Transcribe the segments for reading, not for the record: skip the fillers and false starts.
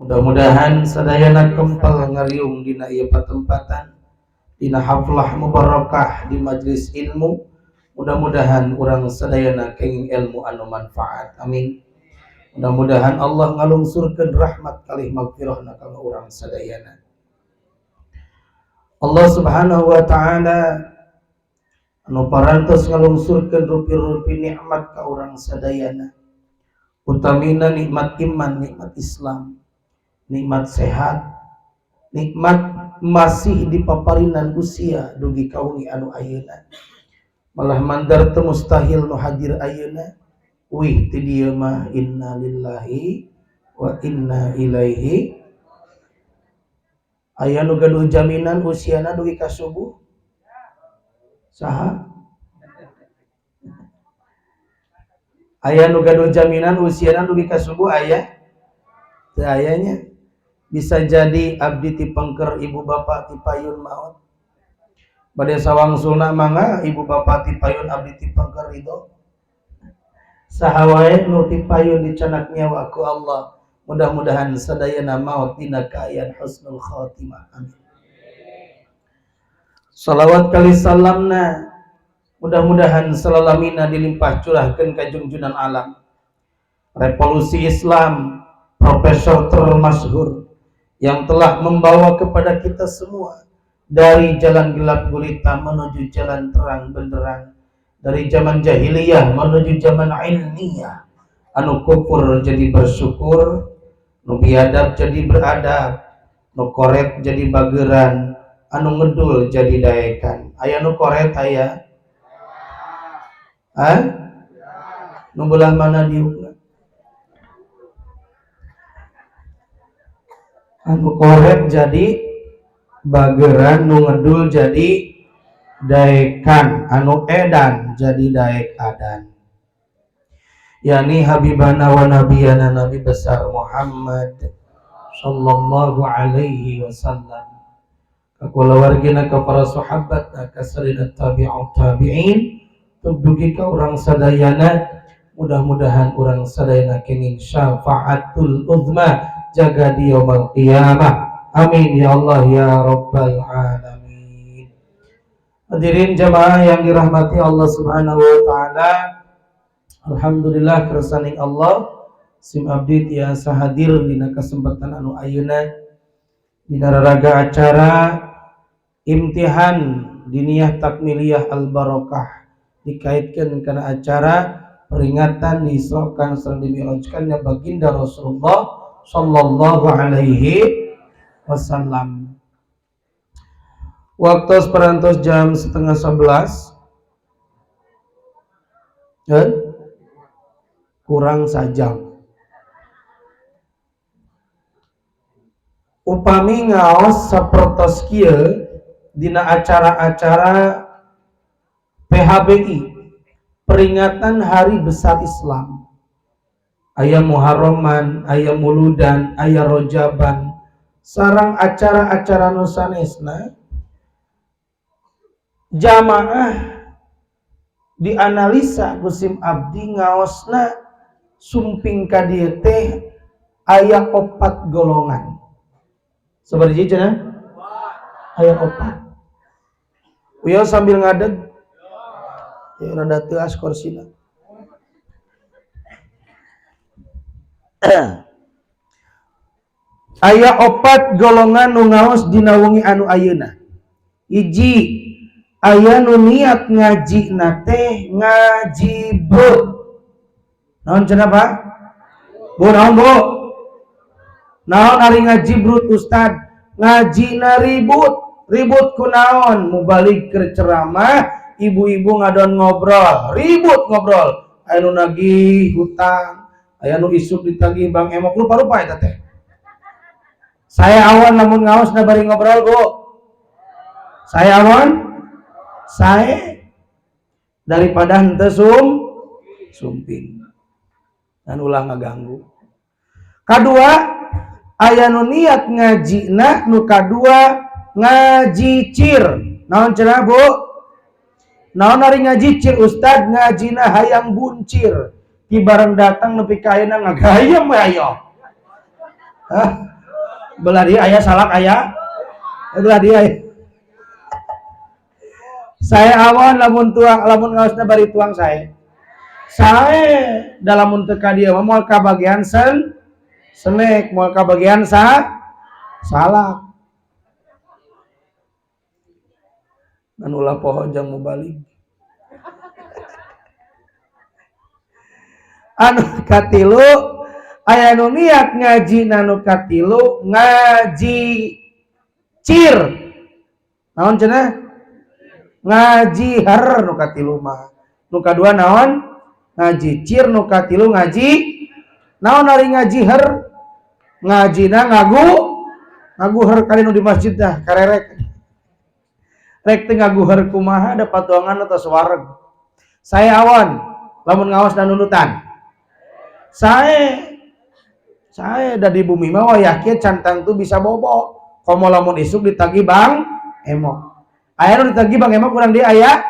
Mudah-mudahan sadayana kempal ngariung dina ieu patempatan dina haflah mubarakah di majlis ilmu. Mudah-mudahan urang sadayana kenging ilmu anu manfaat. Amin. Mudah-mudahan Allah ngalungsurkeun rahmat kalih magfirahna ka urang sadayana. Allah Subhanahu wa taala anu parantos ngalungsurkeun rupi-rupi nikmat ka urang sadayana. Utamina nikmat iman, nikmat Islam, nikmat sehat, nikmat masih dipaparinan usia dugi kaungi anu ayeuna. Malah mandar teu mustahil nu hadir ayeuna. Wih ti dieu mah inna lillahi wa inna ilaihi. Aya nu gaduh jaminan usiana dugi ka subuh? Saha? Aya nu gaduh jaminan usiana dugi ka subuh aya? Teu aya nya. Bisa jadi abdi ti pengker ibu bapak ti payun maot. Bade sawangsulna mangga ibu bapak ti payun abdi ti pengker ridho. Saha wae nu ti payun dicanak nyawa ku Allah. Mudah-mudahan sadayana maot dina kaayaan husnul khotimah. Amin. Salawat kali salamna mudah-mudahan salalamina dilimpah curahkeun ka junjunan alam. Revolusi Islam, profesor termasyhur yang telah membawa kepada kita semua dari jalan gelap gulita menuju jalan terang benderang, dari zaman jahiliyah menuju zaman ilmiah, anu kufur jadi bersyukur, nu biadab jadi beradab, nu koret jadi bageran, anu ngedul jadi daekan. Aya nu koret aya? Nu belah mana diukna? Anu koret jadi bageran, nu ngedul jadi daekan, anu edan jadi daek adan. Yani habibana wa nabiyana Nabi besar Muhammad sallallahu alaihi wasallam, ka kulawargina, ka para sahabatna, ka sarinat tabi'ut tabi'in, dugi ka urang sadayana. Mudah-mudahan urang sadayana kenging syafaatul uzma jaga di yaumul qiyamah. Amin ya Allah ya rabbal alamin. Hadirin jamaah yang dirahmati Allah Subhanahu wa taala, alhamdulillah kersaning Allah sim abdi tiasa hadir dina kesempatan anu ayeuna dina raraga acara imtihan diniyah takmiliyah al barokah dikaitkeun kana acara peringatan diisrokan sareng dimi'rajkannya baginda Rasulullah sallallahu alaihi wasallam. Waktu seperantos jam 10:30 kurang sajam. Upami ngaos sapertos kieu dina acara-acara PHBI peringatan Hari Besar Islam, aya Muharraman, aya Muludan, aya Rojaban, sareng acara-acara nu sanesna, jamaah dianalisa gusim abdi ngaosna sumping ka dieu teh aya 4 golongan. Sabaraha cenah? Aya 4. Uya sambil ngadeg. Ya rada teu as korsina. Aya 4 golongan nu ngaos dina wengi anu ayeuna. Hiji, aya nu niat ngaji na teh ngaji brut. Naon cenah Pak? Bu, naon Bu? Naon ari ngaji brut Ustad? Ngaji na ribut. Ribut ku naon? Mubalik keur ceramah, ibu-ibu ngadon ngobrol, ribut ngobrol. Aya nu nagih hutang, aya nu isuk ditagih Bang Emok, rupa-rupa eta teh. Saya awan lamun ngaos na bari ngobrol, Bu. Saya awan, saya daripada henteu sumping. Dan ulah ngaganggu. Kadua, aya nu niat ngajina, nu kadua ngaji cir. Naon cenah Bu? Naon ari ngaji cir Ustad? Ngajina hayang buncir. Ti bareng datang nepi ka ayeuna ngagayem we aya. Hah? Belah dia ayah salak ayah. Belah dia. Saya awan lamun tuang lamun ngaosna bari tuang saya. Saya dalam untuk dia moal ka bagian senek moal ka bagian salak. Anu ulah poho jang mubalik. Anu katilu aya nu niat ngaji nanu katilu ngaji cir. Naon cenah? Ngaji har nu katilu mah. Nu kadua naon? Ngaji cir, nu katilu ngaji naon ari ngaji har? Ngajina ngagu har kali nu di masjid dah karerek. Rek teu ngagu har kumaha da patuangan atas wareg. Saya awan lamun ngaos dan nunutan. Saya da di bumi mah yakin cantang tuh bisa bobo. Komo lamun isuk ditagi Bang Emok. Aya nu ditagi Bang Emok kurang dia aya?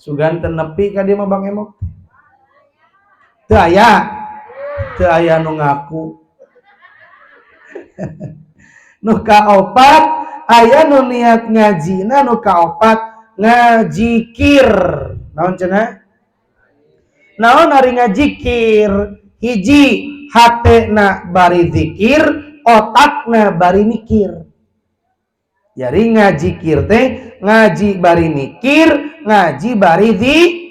Suganten nepi ka dia mah Bang Emok. Teu aya nu ngaku. Nu kaopat aya nu niat ngajina nu kaopat ngajikir. Naon cenah? Naon ari ngajikir? Hiji hatena bari zikir, otakna bari mikir. Jadi ngajikir teh ngaji bari mikir, ngaji bari zikir.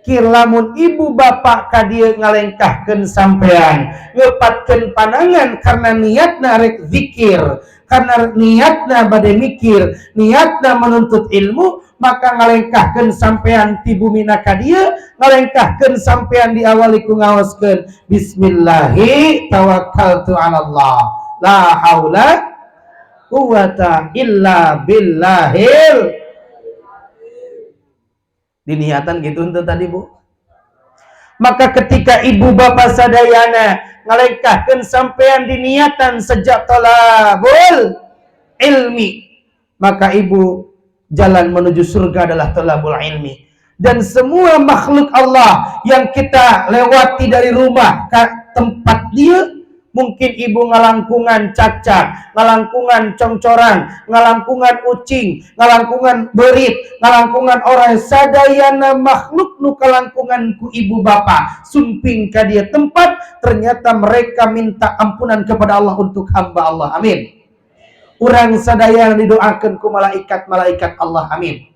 Lamun ibu bapak ka dieu ngalengkahkeun sampean, ngepatkeun panangan karena niatna rek zikir, karena niatna bade mikir, niatna menuntut ilmu, maka ngalengkahkeun sampean ti bumi na ka dieu, ngalengkahkeun sampean diawali ku ngaoskeun bismillahi tawakkaltu 'ala Allah. La haula quwata illa billahil. Diniatan gitu untuk tadi Bu. Maka ketika ibu bapak sadayana ngalengkahkeun sampean diniatan sejak talabul ilmi, maka ibu jalan menuju surga adalah talabul ilmi. Dan semua makhluk Allah yang kita lewati dari rumah ke tempat dia, mungkin ibu ngalangkungan cacak, ngalangkungan congcoran, ngalangkungan ucing, ngalangkungan berit, ngalangkungan orang sadayana makhluk nu kalangkungan ku ibu bapa sumping ka dia tempat, ternyata mereka minta ampunan kepada Allah untuk hamba Allah. Amin. Urang sadaya didoakan ku malaikat-malaikat Allah. Amin.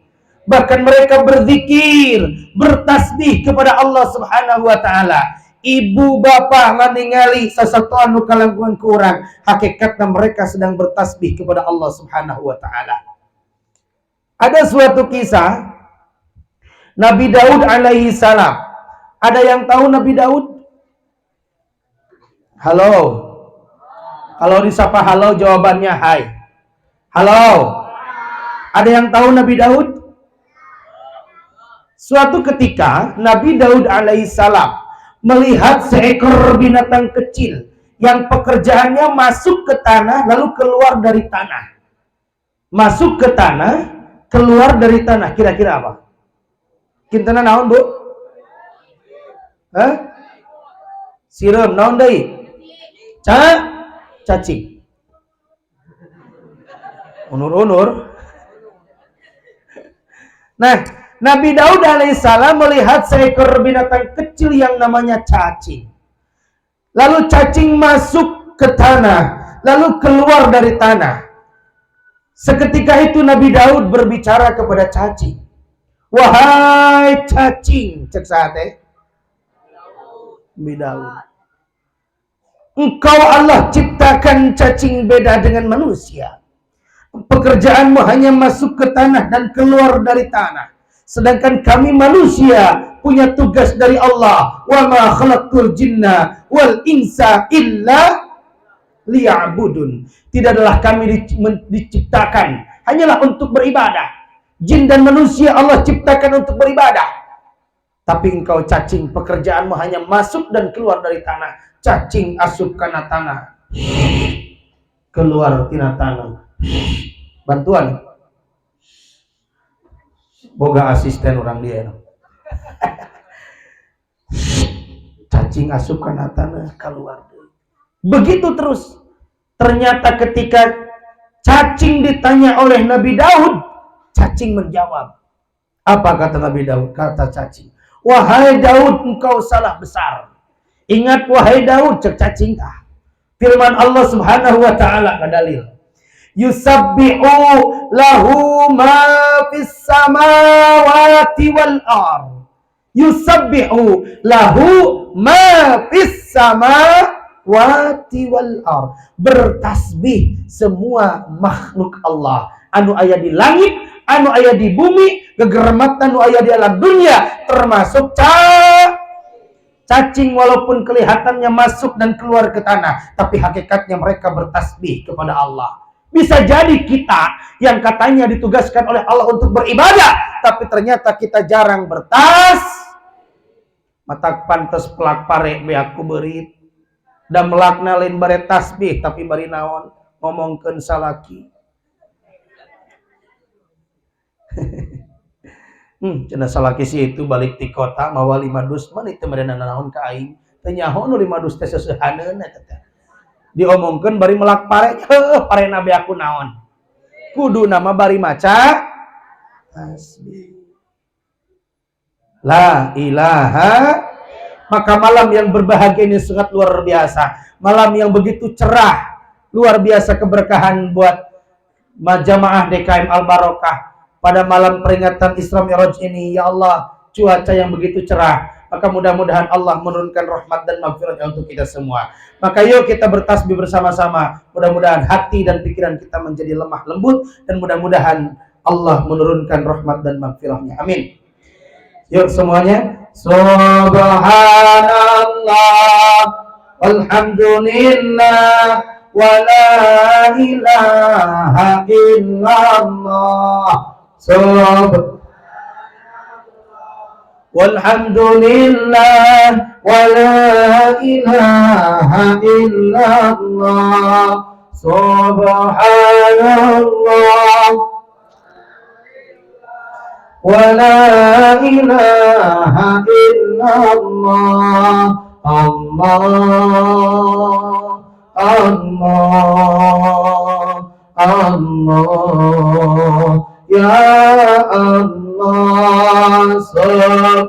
Bahkan mereka berzikir, bertasbih kepada Allah Subhanahu wa taala. Ibu bapak nganingali sasatoan nu kalangkungan ku urang, hakikatna mereka sedang bertasbih kepada Allah Subhanahu wa taala. Ada suatu kisah Nabi Daud alaihi salam. Ada yang tahu Nabi Daud? Halo. Kalau disapa halo jawabannya hai. Halo. Ada yang tahu Nabi Daud? Suatu ketika Nabi Daud alaihi salam melihat seekor binatang kecil yang pekerjaannya masuk ke tanah lalu keluar dari tanah. Masuk ke tanah, keluar dari tanah. Kira-kira apa? Kintana naon, Bu? Hah? Sireum naon deui? Cacing. Unur-unur. Nah, Nabi Daud alaihissalam melihat seekor binatang kecil yang namanya cacing. Lalu cacing masuk ke tanah, lalu keluar dari tanah. Seketika itu Nabi Daud berbicara kepada cacing. Wahai cacing, cek sate. Nabi Daud. Engkau Allah ciptakan cacing beda dengan manusia. Pekerjaanmu hanya masuk ke tanah dan keluar dari tanah. Sedangkan kami manusia punya tugas dari Allah. Wa ma khalaqtul jinna wal insa illa liya'budun. Tidaklah kami diciptakan hanyalah untuk beribadah. Jin dan manusia Allah ciptakan untuk beribadah. Tapi engkau cacing, pekerjaanmu hanya masuk dan keluar dari tanah. Cacing asup kana tanah, keluar tina tanah. Bantuan boga asisten orang dia. cacing asup kana tanah keluar. Begitu terus. Ternyata ketika cacing ditanya oleh Nabi Daud, cacing menjawab. Apa kata Nabi Daud? Kata cacing, wahai Daud, engkau salah besar. Ingat wahai Daud, cek cacing tah. Firman Allah Subhanahu wa taala kadalil. Yusabbihu lahu ma fis samawati wal ardh. Yusabbihu lahu ma fis samawati wal ardh. Bertasbih semua makhluk Allah. Anu aya di langit, anu aya di bumi, gegerematan anu aya di alam dunia, termasuk cacing walaupun kelihatannya masuk dan keluar ke tanah, tapi hakikatnya mereka bertasbih kepada Allah. Bisa jadi kita yang katanya ditugaskan oleh Allah untuk beribadah, tapi ternyata kita jarang matak pantes pelak pare be aku berit dan melakna lain bare tasbih tapi bari naon ngomongkeun salaki. Cenah salaki si itu balik di kota mawa 5 dus man itu merenang naon ka aing teh nyaho nu 5 dus teh seusehaneun eta diomongkeun bari melak pare parena be aku naon kudu nama bari maca tasbih la ilaha. Maka malam yang berbahagia ini sangat luar biasa, malam yang begitu cerah, luar biasa keberkahan buat jamaah DKM Al Barokah. Pada malam peringatan Isra Mi'raj ini, ya Allah, cuaca yang begitu cerah. Maka mudah-mudahan Allah menurunkan rahmat dan maghfirah untuk kita semua. Maka yuk kita bertasbih bersama-sama. Mudah-mudahan hati dan pikiran kita menjadi lemah lembut. Dan mudah-mudahan Allah menurunkan rahmat dan maghfirahnya. Amin. Yuk semuanya. Subhanallah. Walhamdulillah. Wa la ilaha illallah. Walhamdulillah wa la ilaha illallah. Subhanallah wa la ilaha illallah. Allah Allah Allah ya Allah subhanallah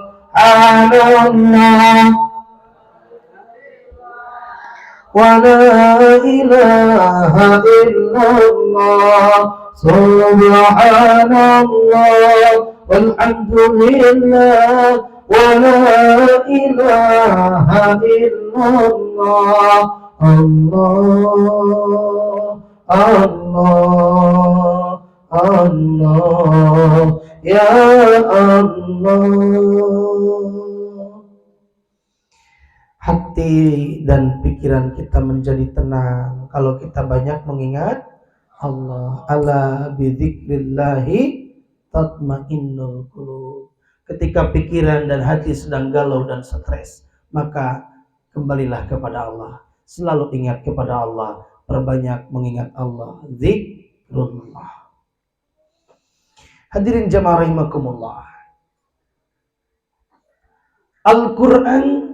wa la ilaha illallah. Subhanallah walhamdulillah wa la ilaha illallah. Allah Allah Allah ya Allah. Hati dan pikiran kita menjadi tenang kalau kita banyak mengingat Allah. Ala bidzikrillahi tatmainnul qulub. Ketika pikiran dan hati sedang galau dan stres, maka kembalilah kepada Allah. Selalu ingat kepada Allah, perbanyak mengingat Allah. Zikrullah. Hadirin jamaah rahimakumullah. Al-Quran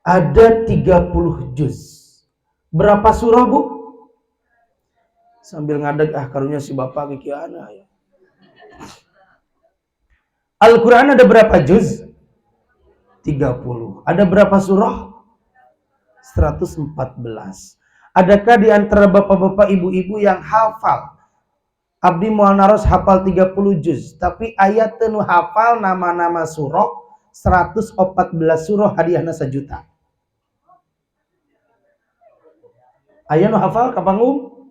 ada 30 juz. Berapa surah, Bu? Sambil ngadeg karunya si bapak kikiana ya. Al-Quran ada berapa juz? 30. Ada berapa surah? 114. Adakah di antara bapak-bapak ibu-ibu yang hafal? Abdi moal naros hafal 30 juz, tapi ayat nu hafal nama-nama surah 114 surah hadiahna 1 juta. Aya nu hafal ka panggung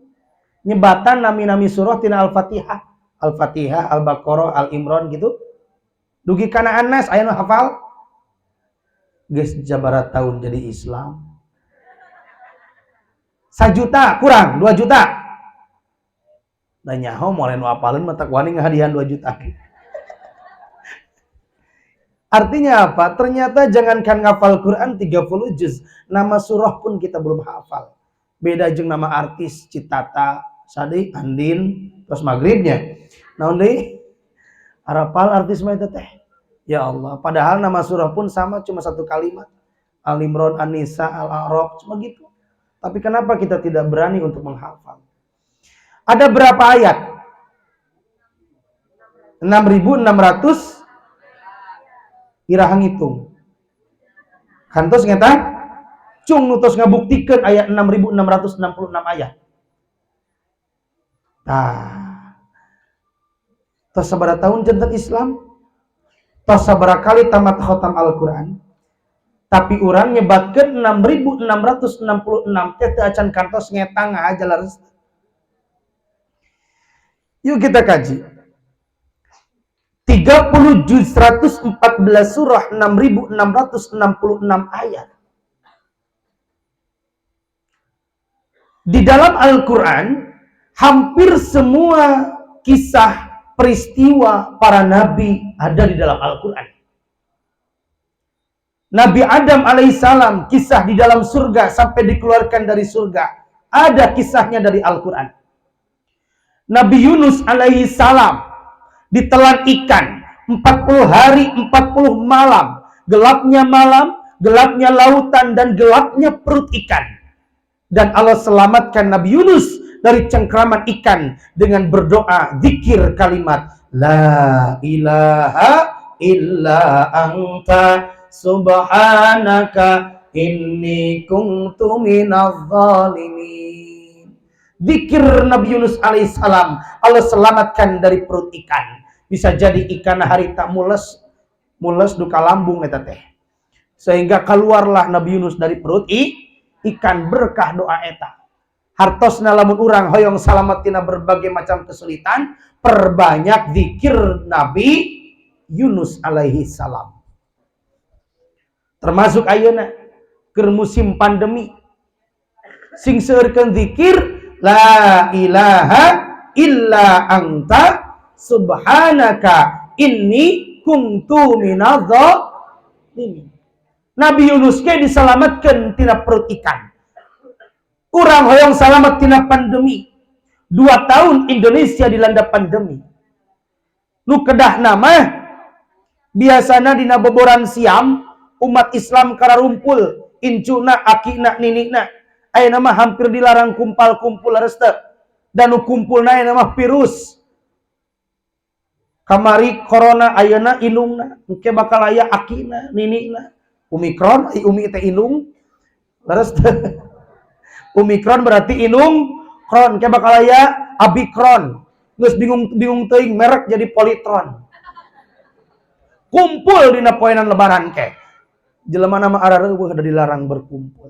nyebatan nami-nami surah tina Al-Fatihah, Al-Fatihah, Al-Baqarah, Al-Imran gitu. Dugi kana Anas aya nu hafal? Geus jabarat tahun jadi Islam. 1 juta kurang 2 juta. Da nyaho moal nu apaleun mah tak wani ngahadian 2 juta. Artinya apa? Ternyata jangankan ngafal Quran 30 juz, nama surah pun kita belum hafal. Beda jeung nama artis Citata, Sadi, Andin, terus magribnya. Naon deui? Harapal artis mah eta teh. Ya Allah, padahal nama surah pun sama cuma 1 kalimat. Al-Imran, An-Nisa, Al-A'raf, cuma gitu. Tapi kenapa kita tidak berani untuk menghafal? Ada berapa ayat? 6.600 irahang hitung. Kantos ngeta cung nutos ngabuktikeun ayat 6.666 ayat. Tah. Tos sabaraha tahun janten Islam? Tos sabaraha kali tamat khatam Al-Qur'an? Tapi urang nyebatkeun 6.666 teh teu acan kantos ngeta aja lares. Yuk kita kaji. 30 juz 114 surah 6.666 ayat. Di dalam Al-Quran, hampir semua kisah peristiwa para nabi ada di dalam Al-Quran. Nabi Adam alaihissalam, kisah di dalam surga sampai dikeluarkan dari surga, ada kisahnya dari Al-Quran. Nabi Yunus alaihissalam ditelan ikan 40 hari 40 malam, gelapnya lautan dan gelapnya perut ikan. Dan Allah selamatkan Nabi Yunus dari cengkraman ikan dengan berdoa zikir kalimat la ilaha illa anta subhanaka inni kuntu minadz zalimin. Zikir Nabi Yunus alaihissalam, Allah selamatkan dari perut ikan. Bisa jadi ikan harita mules duka lambung eta teh. Sehingga keluarlah Nabi Yunus dari perut ikan, berkah doa eta. Hartosna lamun urang hoyong salamet tina berbagai macam kesulitan, perbanyak zikir Nabi Yunus alaihi salam. Termasuk ayeuna keur musim pandemi sing seueurkeun zikir la ilaha illa anta subhanaka inni kuntu minadz zalimin. Nabi Yunus ke diselamatkan tina perut ikan. Urang hoyong salamet tina pandemi. 2 tahun Indonesia dilanda pandemi. Nu kedah nama biasana dina boboran siam umat Islam kararumpul incuna akina ninikna. Ayeuna mah hampir dilarang kumpul-kumpul leres teu. Dan nu kumpulna ayeuna mah virus. Kamari corona ayeuna inungna, engke bakal aya akina ninikna. Omikron, umi teh inung. Leres teu. Omikron berarti inung, kron ke bakal aya abikron. Geus bingung teuing merek jadi politron. Kumpul dina poenan lebaran ke. Jelema nama arareueuh ada dilarang berkumpul.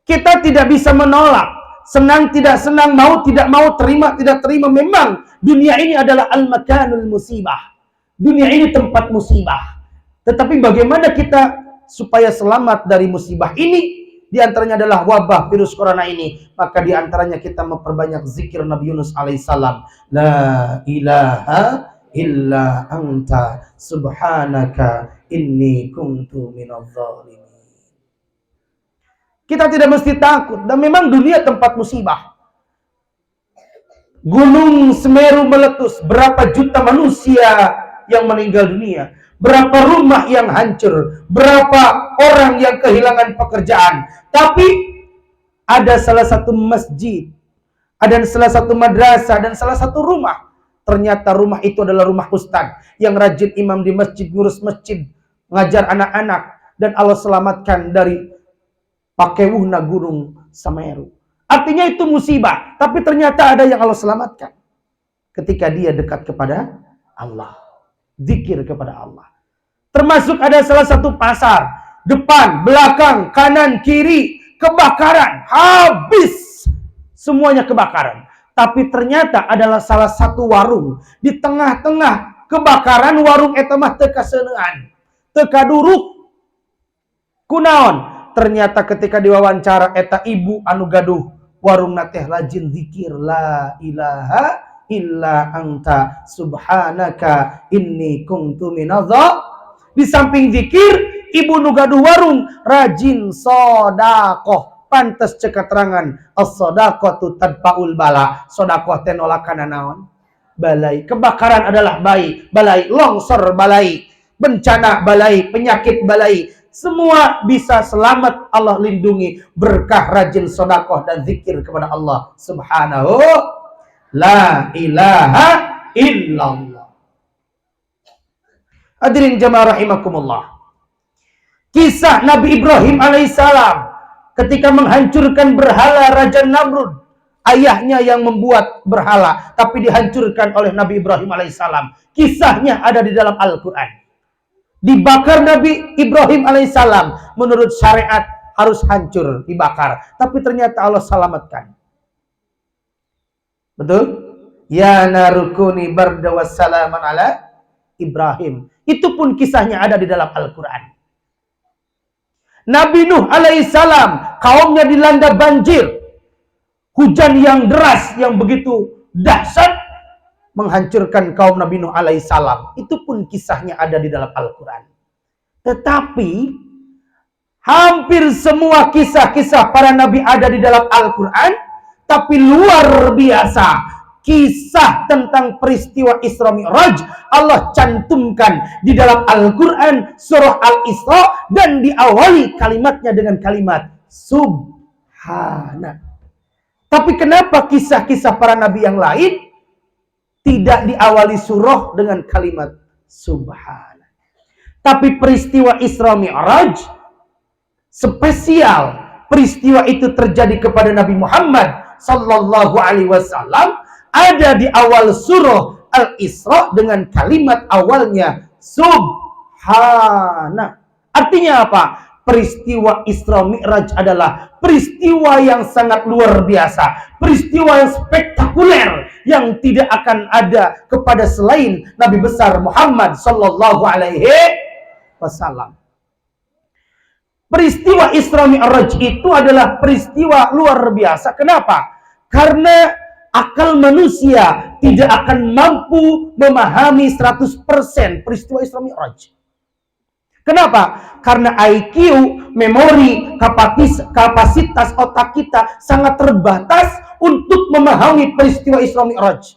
Kita tidak bisa menolak, senang tidak senang, mau tidak mau, terima tidak terima. Memang dunia ini adalah al-makanul musibah. Dunia ini tempat musibah. Tetapi bagaimana kita supaya selamat dari musibah ini? Di antaranya adalah wabah virus corona ini. Maka di antaranya kita memperbanyak zikir Nabi Yunus alaihissalam. La ilaha illa anta subhanaka inni kuntu minadz zalimin. Kita tidak mesti takut. Dan memang dunia tempat musibah. Gunung Semeru meletus. Berapa juta manusia yang meninggal dunia. Berapa rumah yang hancur. Berapa orang yang kehilangan pekerjaan. Tapi ada salah satu masjid. Ada salah satu madrasah. Dan salah satu rumah. Ternyata rumah itu adalah rumah ustadz. Yang rajin imam di masjid. Ngurus masjid. Ngajar anak-anak. Dan Allah selamatkan dari pakewuhna gunung Semeru. Artinya itu musibah. Tapi ternyata ada yang Allah selamatkan. Ketika dia dekat kepada Allah. Zikir kepada Allah. Termasuk ada salah satu pasar. Depan, belakang, kanan, kiri. Kebakaran. Habis. Semuanya kebakaran. Tapi ternyata adalah salah satu warung. Di tengah-tengah kebakaran warung eta mah teu kaseunean. Teu kaduruk. Kunaon? Ternyata ketika diwawancara eta ibu anu gaduh warung teh rajin zikir la ilaha illa anta subhanaka inni kuntu minadz. Di samping zikir, ibu nu gaduh warung rajin sedekah. Pantes cek keterangan as-shadaqatu tadfaul bala. Sedekah teh nolakana naon? Balai. Kebakaran adalah balai, longsor balai, bencana balai, penyakit balai. semua bisa selamat, Allah lindungi berkah rajin sedekah dan zikir kepada Allah Subhanahu la ilaha illallah. Hadirin jamaah rahimakumullah. Kisah Nabi Ibrahim alaihissalam ketika menghancurkan berhala Raja Namrud. Ayahnya yang membuat berhala, tapi dihancurkan oleh Nabi Ibrahim alaihissalam. Kisahnya ada di dalam Al-Quran. Dibakar Nabi Ibrahim alaihissalam. Menurut syariat harus hancur, dibakar. Tapi ternyata Allah selamatkan. Betul? Ya narukuni barda wassalaman ala Ibrahim. Itu pun kisahnya ada di dalam Al-Quran. Nabi Nuh alaihissalam, kaumnya dilanda banjir. Hujan yang deras, yang begitu dahsyat, menghancurkan kaum Nabi Nuh alaihissalam. Itu pun kisahnya ada di dalam Al-Quran. Tetapi, hampir semua kisah-kisah para Nabi ada di dalam Al-Quran. Tapi luar biasa, kisah tentang peristiwa Isra Mi'raj Allah cantumkan di dalam Al-Quran surah Al-Isra, dan diawali kalimatnya dengan kalimat Subhana. Tapi kenapa kisah-kisah para nabi yang lain tidak diawali surah dengan kalimat Subhana? Tapi peristiwa Isra Mi'raj spesial. Peristiwa itu terjadi kepada Nabi Muhammad sallallahu alaihi wasallam, ada di awal surah Al-Isra dengan kalimat awalnya Subhana. Artinya apa? Peristiwa Isra Mi'raj adalah peristiwa yang sangat luar biasa, peristiwa yang spektakuler yang tidak akan ada kepada selain Nabi besar Muhammad sallallahu alaihi wasallam. Peristiwa Isra Mi'raj itu adalah peristiwa luar biasa. Kenapa? Karena akal manusia tidak akan mampu memahami 100% peristiwa Isra Mi'raj. Kenapa? Karena IQ, memori, kapasitas otak kita sangat terbatas untuk memahami peristiwa Isra Mi'raj.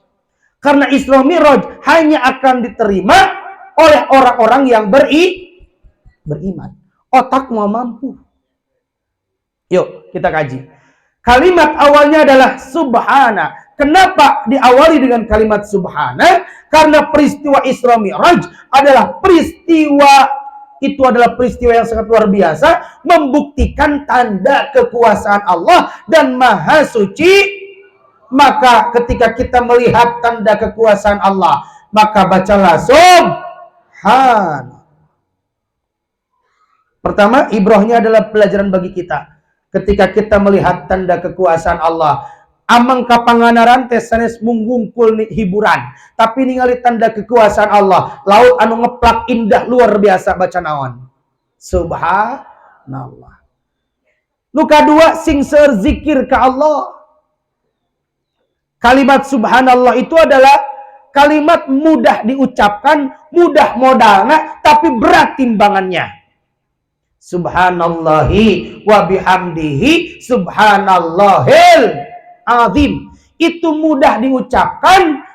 Karena Isra Mi'raj hanya akan diterima oleh orang-orang yang beriman. Otak mau mampu. Yuk, kita kaji. Kalimat awalnya adalah Subhana. Kenapa diawali dengan kalimat Subhana? Karena peristiwa Isra Mi'raj adalah peristiwa yang sangat luar biasa, membuktikan tanda kekuasaan Allah dan Maha Suci. Maka ketika kita melihat tanda kekuasaan Allah, maka bacalah Subhan. Pertama, ibrahnya adalah pelajaran bagi kita. Ketika kita melihat tanda kekuasaan Allah, amang kapanganaran tesanes munggungkul hiburan, tapi ningali tanda kekuasaan Allah, laut anu ngeplak indah luar biasa, baca naon Subhanallah. Nu kadua sing seueur zikir ka Allah. Kalimat Subhanallah itu adalah kalimat mudah diucapkan, mudah modalna, tapi berat timbangannya. Subhanallahi wa bihamdihi subhanallahil azim. Itu mudah diucapkan,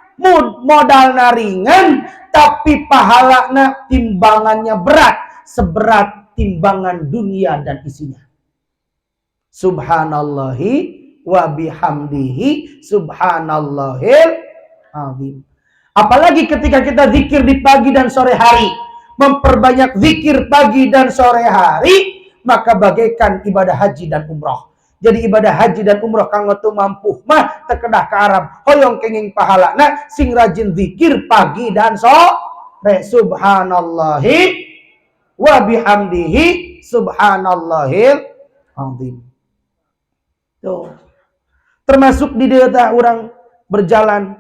modalna ringan, tapi pahalana timbangannya berat, seberat timbangan dunia dan isinya. Subhanallahi wa bihamdihi subhanallahil azim. Apalagi ketika kita zikir di pagi dan sore hari, memperbanyak zikir pagi dan sore hari, maka bagaikan ibadah haji dan umroh. Jadi ibadah haji dan umroh kanggo teu mampu mah terkedah ke Arab hoyong kenging pahalana sing rajin zikir pagi dan sore. Subhanallahi wa bihamdihi subhanallahil azim. Tuh. Termasuk di data orang berjalan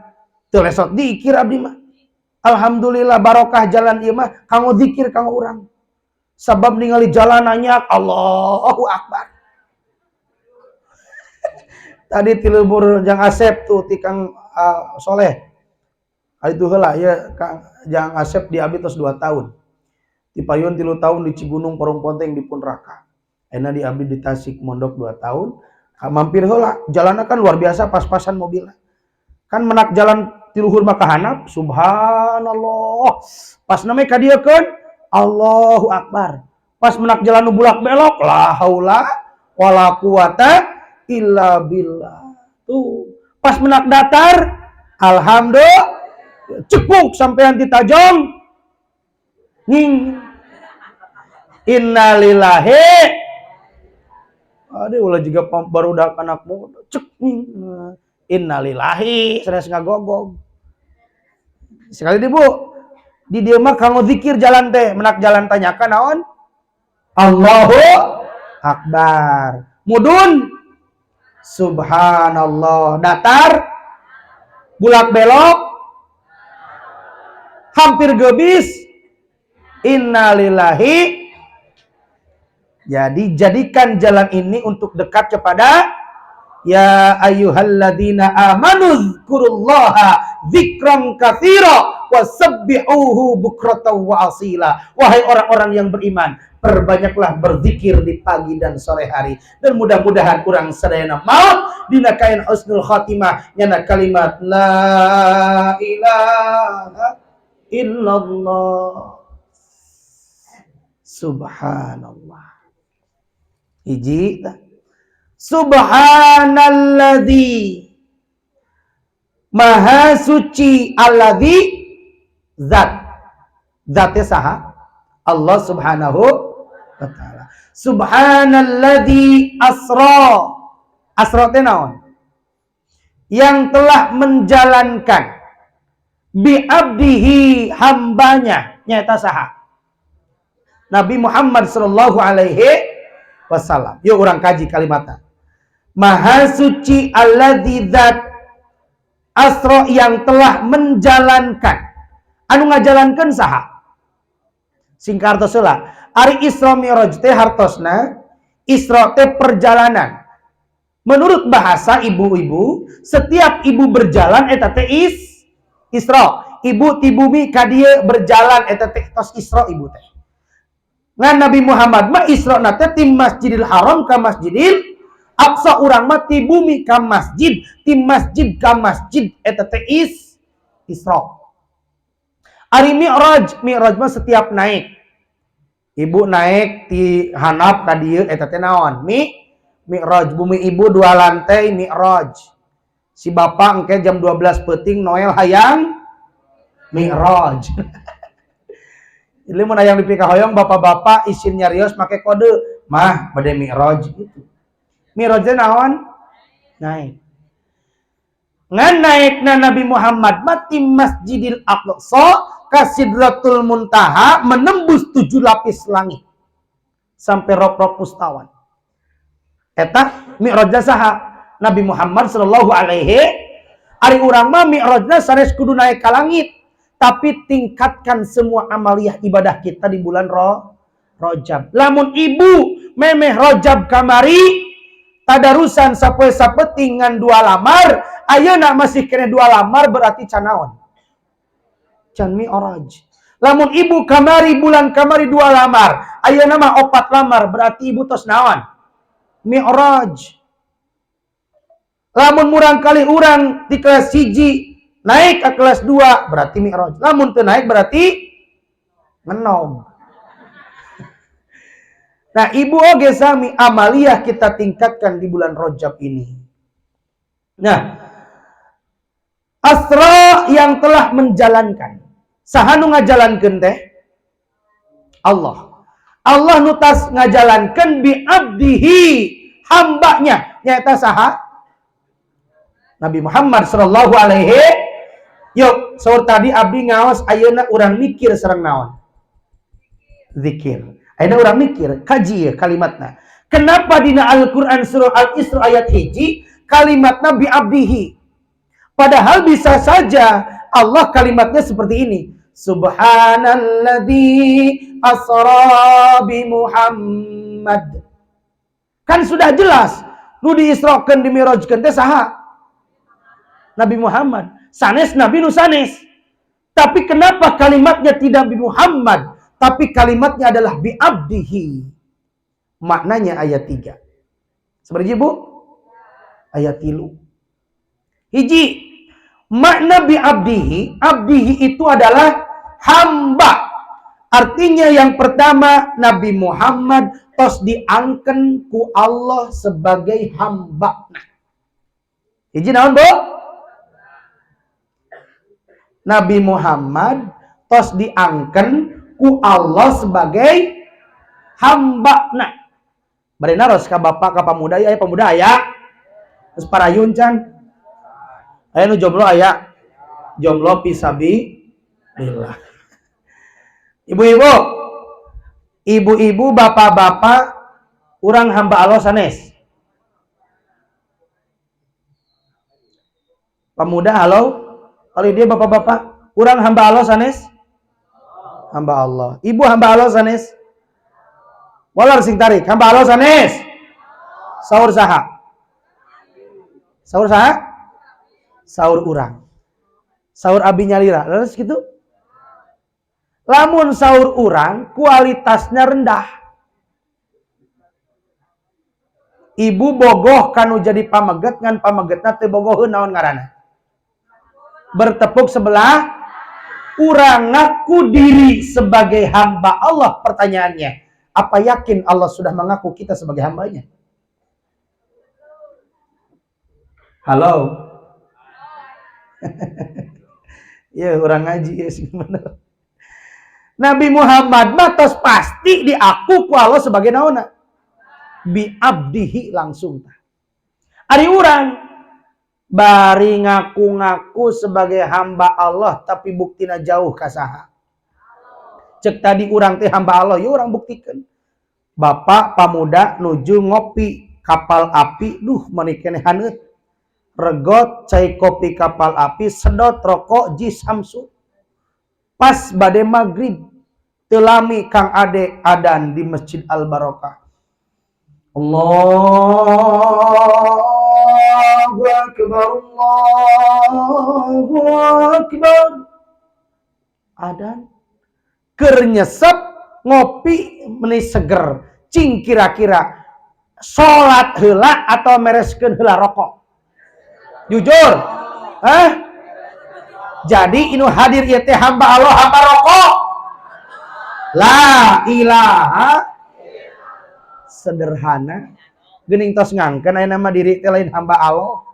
teu lesot zikir abdi mah. Alhamdulillah barokah jalan ieu mah kanggo zikir kanggo urang. Sabab ningali jalanannya Allahu Akbar. Tadi tilebur Jang Asep tuh ti Kang Soleh. Ari itu heula ya Kang Jang Asep di abdi tos 2 tahun. Di payun 3 tahun di Cigunung Parung Ponteng di Punraka. Euna di abdi di Tasik mondok 2 tahun. Mampir heula, jalanna kan luar biasa pas-pasan mobilna. Kan menak jalan ti luhur mah kahanap, subhanallah. Pas namanya ka dieu keun Allahu Akbar. Pas menak jalan nu bulak belok, la haula wala quwata illa billah. Tuh, pas menak datar, alhamdulillah, cepuk sampai anti tajong. Ning innalillahi. Aduh, ulah juga baru dak anak muda. Cek ning. Innalillahi, sanes ngagogog. Sekali deh Bu, di dieu mah kanggo zikir jalan teh, menak jalan tanyakan naon? Allahu Akbar. Mudun subhanallah. Datar bulak belok hampir gebis innalillahi. Jadi jadikan jalan ini untuk dekat kepada ya ayyuhalladzina amanu dzkurullaha dzikran katsira wasabbihuhu bukratan wa asila. Wahai orang-orang yang beriman, perbanyaklah berzikir di pagi dan sore hari, dan mudah-mudahan kurang sadayana maut dina kain husnul khatimah nyana kalimat la ilaha illallah subhanallah. Hiji subhanalladzi maha suci alladzi zatnya saha Allah subhanahu wa ta'ala. Subhanalladzi asra teh naon? Yang telah menjalankan bi abdihi hambanya nyata saha Nabi Muhammad sallallahu alaihi wasallam. Yuk orang kaji kalimatnya. Maha suci alladzi zat asra yang telah menjalankan. Anu ngajalankeun saha? Singkat hartosna ari Isra Mi'raj teh hartosna Isra teh perjalanan. Menurut bahasa ibu-ibu, setiap ibu berjalan eta teh Isra. Ibu ti bumi ka dieu berjalan eta teh tos Isra ibu teh. Ngan Nabi Muhammad mah Isra na teh ti Masjidil Haram ka Masjidil Aqsa, urang mah ti bumi ka masjid, ti masjid ka masjid eta teh Isra. Ari Mi'raj mah setiap naik. Ibu naik ti hanap ka dieu eta teh naon? Mi'raj. Bumi ibu 2 lantai Mi'raj. Si bapak engke jam 12 peuting Noel hayang Mi'raj. Jadi mun hayang dipika hoyong bapak-bapak isin nyarios make kode, mah bade Mi'raj gitu. Mi'raj teh naon? Naik. Ngan naikna Nabi Muhammad mati Masjidil Aqsa ka Sidratul Muntaha, menembus 7 lapis langit sampai rop-rop mustawan. Eta Mi'rajna saha? Nabi Muhammad sallallahu alaihi ari urang mah Mi'rajna sanes kudu naik ka langit, tapi tingkatkan semua amaliyah ibadah kita di bulan Rajab. Lamun ibu memeh Rajab kamari tadarusan sapoe sapeting ngan 2 lamar, ayeuna masih kena 2 lamar berarti can naon? Can Mi'raj. Lamun ibu kamari bulan kamari 2 lamar, ayeuna mah 4 lamar berarti ibu tos naon? Mi'raj. Lamun murang kali urang di kelas 1 naik ke kelas 2 berarti Mi'raj. Lamun teu naik berarti ngenom. Nah, ibu oge sami amaliyah kita tingkatkan di bulan Rajab ini. Nah, asra yang telah menjalankan. Saha nu ngajalankeun teh? Allah. Allah nutas ngajalankeun bi abdihi, hambanya. Nyaeta saha? Nabi Muhammad sallallahu alaihi. Yuk, saur tadi abdi ngaos ayeuna urang mikir sareng naon? Zikir. Ayeuna urang mikir, kaji kalimatna. Kenapa dina Al-Qur'an surah Al-Isra ayat 1 kalimatna bi abdihi? Padahal bisa saja Allah kalimatnya seperti ini. Subhanalladzi asra bi Muhammad. Kan sudah jelas nu diisrokeun dimirajkeun teh saha? Nabi Muhammad. Sanes Nabi nu sanes. Tapi kenapa kalimatnya tidak bi Muhammad, tapi kalimatnya adalah bi abdihi? Maknanya ayat 3. Seperti Bu? Ayat 3. Hiji, makna bi abdihi, abdihi itu adalah hamba. Artinya yang pertama, Nabi Muhammad tos diangken ku Allah sebagai hamba. Hiji naon, Bu? Nabi Muhammad tos diangken ku Allah sebagai hamba. Bari naros ka bapak ka pamuda aya pemuda aya. Terus parayun can. Aya nu jomblo aya. Jomblo pisabi billah. Ibu-ibu, ibu-ibu, bapak-bapak, urang hamba Allah sanes. Pemuda halo. Kalau dia bapak-bapak, urang hamba Allah sanes. Hamba Allah. Ibu hamba Allah sanes. Walar sing tarik, hamba Allah sanes. Saur saha? Saur saha? Saur urang. Saur abi nyalira. Terus gitu. Lamun saur urang kualitasnya rendah. Ibu bogoh kanu jadi pameget ngan pamegetna teu bogoheun naon ngaranna? Bertepuk sebelah urang ngaku diri sebagai hamba Allah. Pertanyaannya, apa yakin Allah sudah mengaku kita sebagai hambanya? Halo. Ya orang ngaji ya sih bener. Nabi Muhammad matos pasti diaku ku Allah sebagai naona bi abdihi langsung. Ari urang bari ngaku-ngaku sebagai hamba Allah tapi buktina jauh ka saha. Cek tadi urang teh hamba Allah, ya urang buktikeun. Bapak pamuda nuju ngopi kapal api, duh mani keneh haneut. Regot cai kopi kapal api, sedot rokok ji samsu. Pas bade maghrib telami Kang Ade adan di Masjid Al Barokah. Allahu Akbar, Allahu Akbar. Adan keur nyesep ngopi meuni seger. Cing kira-kira salat heula atau mereskeun heula rokok? Jujur. Jadi inu hadir ieu teh hamba Allah, hamba rokok. La ilaha sederhana. Geuning tos ngangkeun aya nama diri teh lain hamba Allah.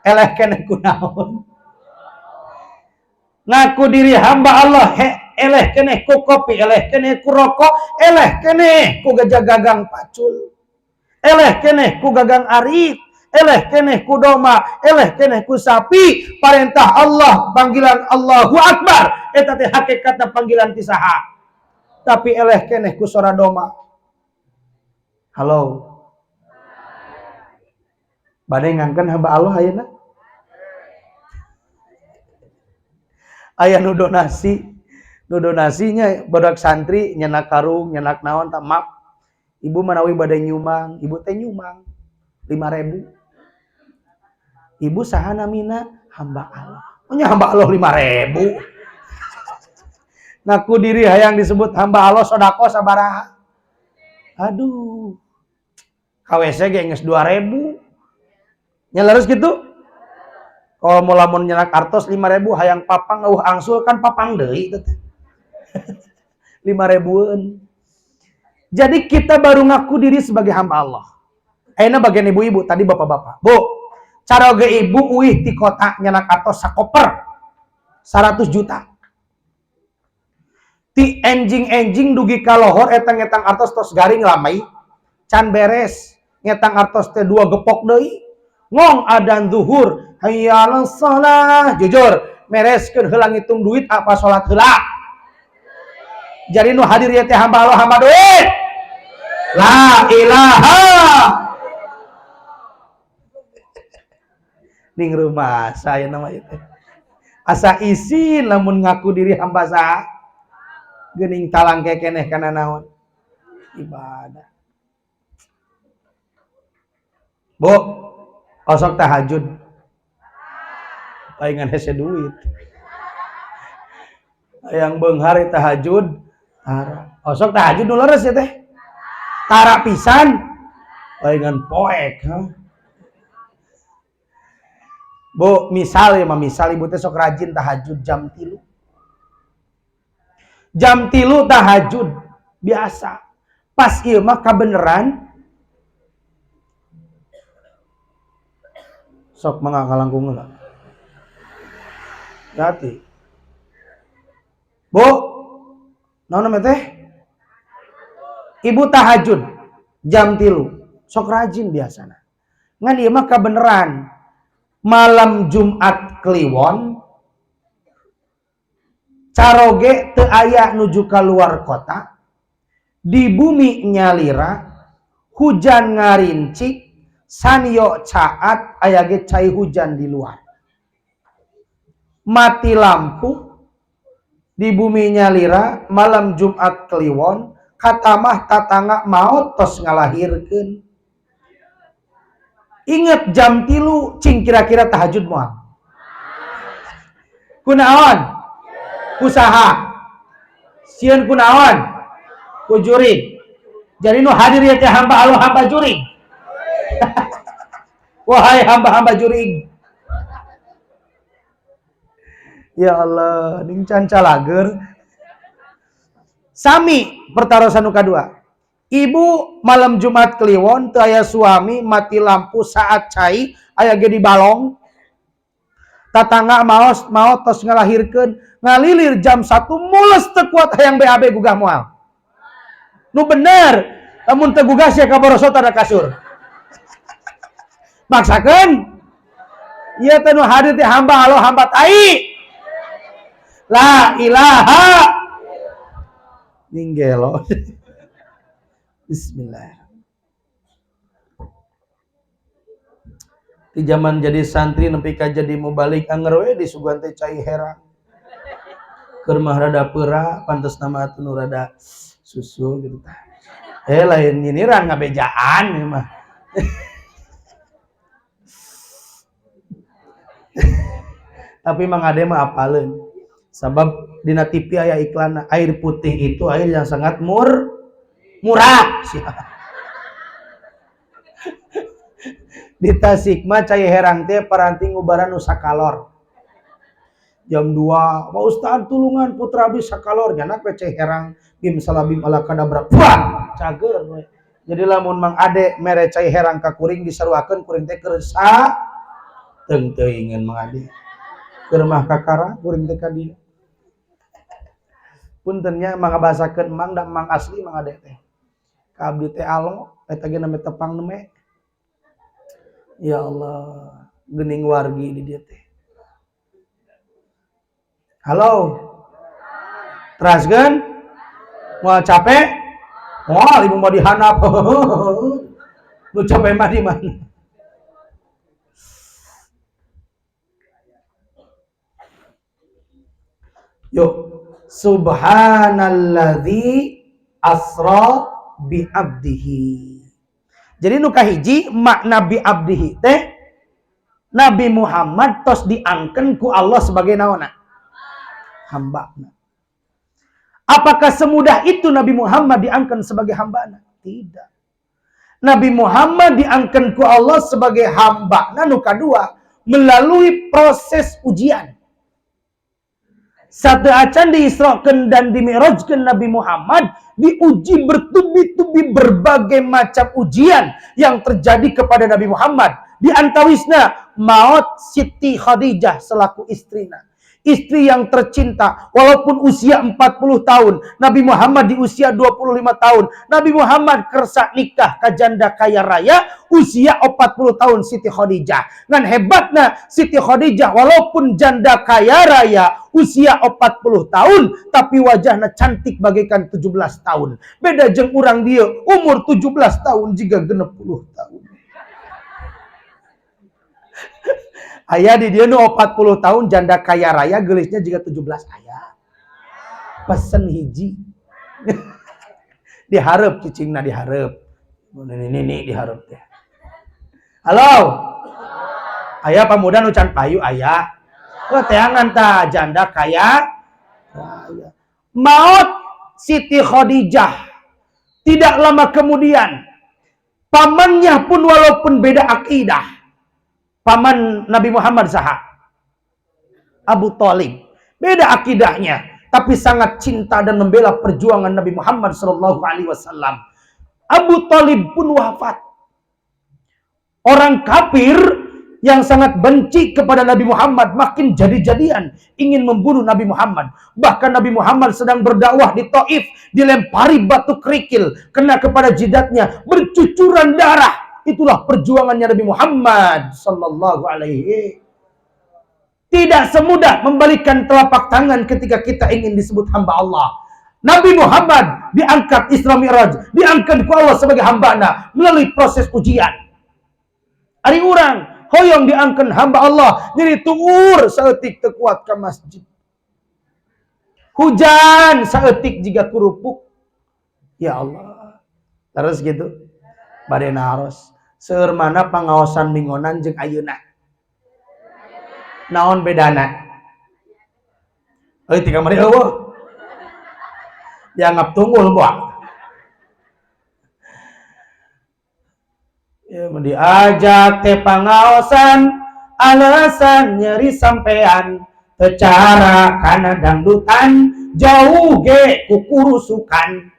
Eleh keneh kunaon? Ngaku diri hamba Allah, eleh keneh ku kopi, eleh keneh ku rokok, eleh keneh ku gajah gagang pacul. Eleh keneh ku gagang arit. Eleh keneh ku doma, eleh keneh ku sapi. Perintah Allah, panggilan Allahu Akbar, eta teh hakikatna panggilan ti saha? Tapi eleh keneh ku sora doma. Halo. Bade ngangkeun hamba Allah ayeuna? Aya nu donasi. Nu donasinya budak santri nyenak karung, nyenak naon tak mak. Ibu manawi bade nyumang, ibu teh nyumang 5.000. Ibu saha namina? Hamba Allah. Nya hamba Allah 5.000. Ngaku diri hayang disebut hamba Allah sodako sabaraha? Aduh. KWC ge geus 2.000. Nya leres gitu? Kalau mau lamun nyenak artos 5.000 hayang papang angsul kan papang deui teh. 5.000-eun. Jadi kita baru ngaku diri sebagai hamba Allah. Ayeuna bagian ibu-ibu, tadi bapak-bapak. Bu, cara ge ibu uih di kota nyenak artos sakoper 100 juta. Ti enjing-enjing dugi kalohor etang-etang artos tos garing lamai. Can beres. Ngetang artos teh 2 gepok deui. Ngong adan zuhur, hayyal shalah. Jujur, mereskeun heula ngitung duit apa salat heula? Jadi nu hadir ieu teh hamba Allah, hamba duit. La ilaha. Ning rumah saya nama itu. Asa isin lamun ngaku diri hamba saha? Geuning talang kekeneh kana naon? Ibadah. Bu, osok tahajud. Palingan hese duit. Yang beunghar tahajud, tara. Osok tahajud nu leres ya teh. Tara pisan. Palingan poek, Bu, misal ya misal ibu teh sok rajin tahajud jam 3. Jam 3 tahajud biasa. Pas ieu mah kabeneran sok mangga ngalangkung lah. Hati. Bu, naon namanya teh? Ibu tahajud jam 3. Sok rajin biasana. Ngan ieu mah kabeneran. Malam Jumat Kliwon caroge teu aya nuju ka luar kota. Di bumi nyalira, hujan ngarincik, sanyo caat, aya ge cai hujan di luar. Mati lampu, di bumi nyalira, malam Jumat Kliwon, katamah tatangga maot tos ngalahirkeun. Ingat jam 3, cing kira-kira tahajud moal. Kunaon? Usaha. Sieun kunaon? Ku jurig. Jadi nu hadir ya teh hamba Allah hamba jurig. Wahai hamba-hamba jurig. Ya Allah, ning can calager. Sami pertarosan nu kadua. Ibu malam Jumat Kliwon teu aya suami, mati lampu saat cai, aya ge di balong. Tatangga maos tos ngalahirkeun, ngalilir jam 1 mules teu kuat hayang BAB gugah moal. Nu bener, lamun teu gugah sia kaborosot ada kasur. Maksakeun. Ieu teh nu hadir teh hamba Allah hamba tai. La ilaha ninggelo. Bismillah. Di zaman jadi santri nepi ka jadi mubalik anger we disuguhan teh cai herang. Keur mah rada peura, pantes nama atuh nu rada susu gitu tah. Lain nyiniran ngabejaan ieu mah. Tapi Mang Ade mah apaleun. Sabab dina TV aya iklan air putih itu air yang sangat murah. Di Tasik mah cai herang teh paranti ngubaran nu sakalor. Jam 2, Pak Ustad tulungan putra abdi sakalor nyana we cai herang bim salabim ala kadabra. Wah, cager we. Jadi lamun Mang Ade mere cai herang ka kuring disaruakeun kuring teh keur sa teuing Mang Ade. Keur mah kakara kuring teh ka dieu. Puntennya mangabasakeun Mang da Mang asli Mang Ade teh. Ka abdi teh alo eta ge name tepang neme. Ya Allah, geuning wargi di dieu teh. Halo. Teraskeun? Moal capek? Moal ibu mau dihanap. Nu capek mah di mana? Yuk. Subhanalladzi asra bi abdihi. Jadi nu kahiji makna bi abdihi teh Nabi Muhammad tos diangkeun ku Allah sebagai naonna? Hambana. Apakah semudah itu Nabi Muhammad diangkeun sebagai hambana? Tidak. Nabi Muhammad diangkeun ku Allah sebagai hambana nu kadua melalui proses ujian. Sateuacan diisrokeun dan dimi'rajkeun Nabi Muhammad diuji bertubi-tubi berbagai macam ujian yang terjadi kepada Nabi Muhammad. Di antawisna maut Siti Khadijah selaku istrina. Istri yang tercinta walaupun usia 40 tahun, Nabi Muhammad di usia 25 tahun. Nabi Muhammad kersa nikah ka janda kaya raya usia 40 tahun Siti Khadijah. Ngan hebatna Siti Khadijah walaupun janda kaya raya usia 40 tahun tapi wajahnya cantik bagaikan 17 tahun. Beda jeung urang dia umur 17 tahun juga 60 tahun. Aya di dia nu 40 tahun janda kaya raya gelisnya juga 17 aya. Pesen hiji. Dihareup cicingna dihareup. Ini dihareup teh. Halo. Aya pamuda nu can payu aya. Wah teangan tah janda kaya raya. Maut Siti Khadijah. Tidak lama kemudian pamannya pun walaupun beda akidah. Paman Nabi Muhammad saha? Abu Thalib. Beda akidahnya. tapi sangat cinta dan membela perjuangan Nabi Muhammad SAW. Abu Thalib pun wafat. Orang kafir yang sangat benci kepada Nabi Muhammad makin jadi-jadian ingin membunuh Nabi Muhammad. Bahkan Nabi Muhammad sedang berdakwah di Taif, dilempari batu kerikil, kena kepada jidatnya, bercucuran darah. Itulah perjuangannya Nabi Muhammad sallallahu alaihi. Tidak semudah membalikan telapak tangan ketika kita ingin disebut hamba Allah. Nabi Muhammad diangkat Isra Mi'raj, diangkat ke Allah sebagai hambana melalui proses ujian. Ari urang hoyong diangkat hamba Allah jadi tuur saeutik teu kuat ka masjid. Hujan saeutik jiga kurupuk. Ya Allah. Terus gitu. Bade naros. Seueur mana pangaosan mingonan jeung ayeuna. Naon bedana? Euy ti kamari eueuh. Dianggap tunggul buah. Ya, diajak teh pangaosan alasan nyeri sampean secara kana dangdutan jauh ge kukurusukan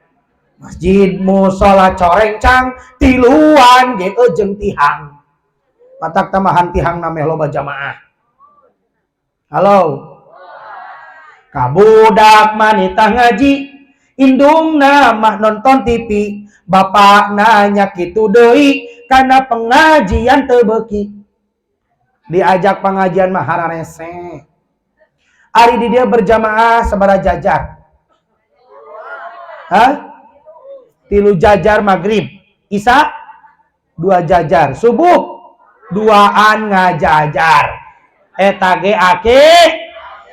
masjid musola corencang tiluan ge ejeng tihang matak tamahan tihang nameh loba jamaah. Halo kabudak manita ngaji indungna mah nonton TV bapak nanya kitu deui karena pengajian tebeki diajak pengajian mah hararese ari di dia berjamaah sabaraha jajar tilu jajar maghrib isya 2 jajar subuh 2an ngajajar eta ge ake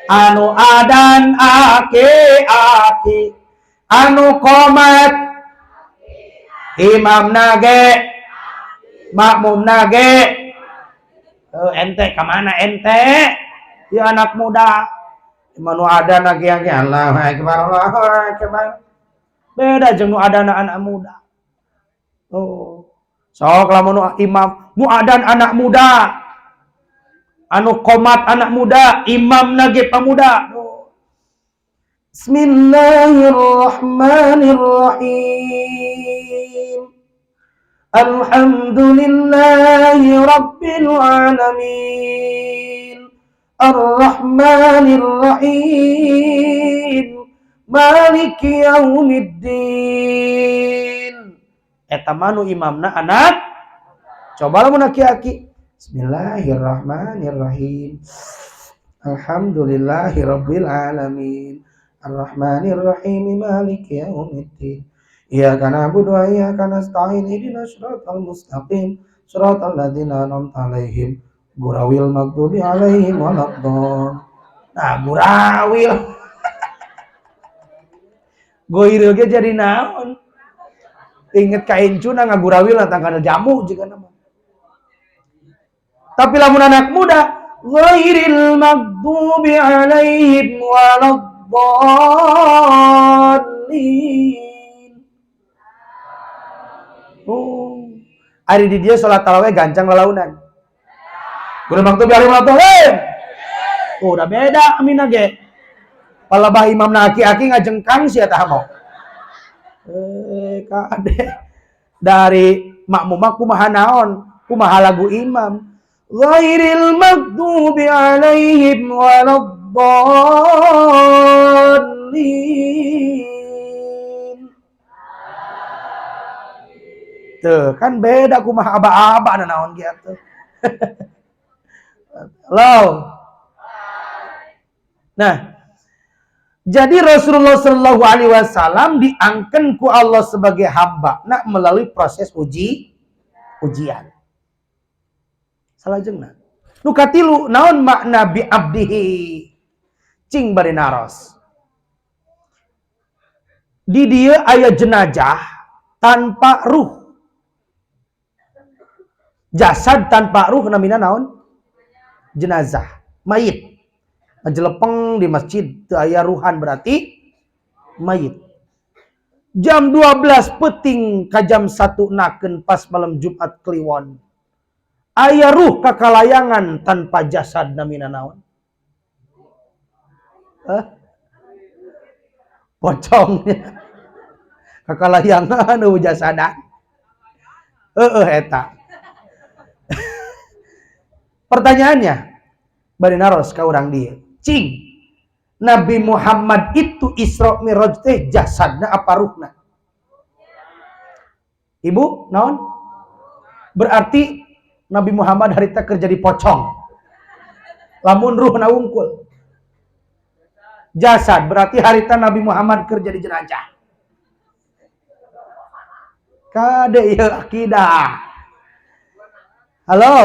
anu adan ake anu qomat imam nage makmum nage ente kemana ente ya anak muda manu ada nage Allahu akbar Allahu akbar beda jeung nu ada anak muda. Sok lamun imam nu adan anak muda anu qomat anak muda imam nage pamuda. Bismillahirrahmanirrahim. Alhamdulillahi Rabbil Alamin Ar-Rahmanir-Rahim Maliki Yaumiddin. Eta manu imamna anak coba lamun aki-aki Bismillahirrahmanirrahim Alhamdulillahi Rabbil Alamin Ar-Rahmanir-Rahim Maliki Yaumiddin Iyyaka na'budu wa iyyaka nasta'in ihdinas siratal mustaqim siratal ladzina an'amta 'alaihim ghairil maghdubi 'alaihim waladdallin. Nah, gurawil. Goiril ge jadi naon? Inget ka incuna ngagurawil tangkana jamu jiga nama. Tapi lamun anak muda ghairil maghdubi 'alaihim waladdallin. Ari di dia salat tarawih gancang lalaunan. Guru maktub ari maktub. Udah beda amina ge. Palabah imam na aki-aki ngajengkang sia tah mau. Kade. Dari makmum kumaha naon? Kumaha lagu imam. Ghairil maghdubi alaihim waladdallin. Tuh, kan beda kumaha aba-aba naon gitu. Halo. Nah, jadi Rasulullah Shallallahu Alaihi Wasallam diangkat ku Allah sebagai hamba, nak melalui proses ujian. Salah jengna. Nu katilu naon makna bi abdihi cing bari naros. Di dia aya jenazah tanpa ruh. Jasad tanpa ruh namina naon? Jenazah, mayit. Ngajelepeng di masjid teu aya ruhan berarti mayit. Jam 12 peuting ka jam 1 nakeun pas malam Jumat Kliwon. Aya ruh kakalayangan tanpa jasad namina naon? pocongnya kakalayangan jasadan eta. Pertanyaannya bari naros ka urang dia cing Nabi Muhammad itu Isra Mi'raj teh jasadna apa ruhna? Ibu naon? Berarti Nabi Muhammad harita kerja di pocong. Lamun ruhna wungkul. Jasad berarti harita Nabi Muhammad kerja di jenazah. Kade ieu akidah. Halo.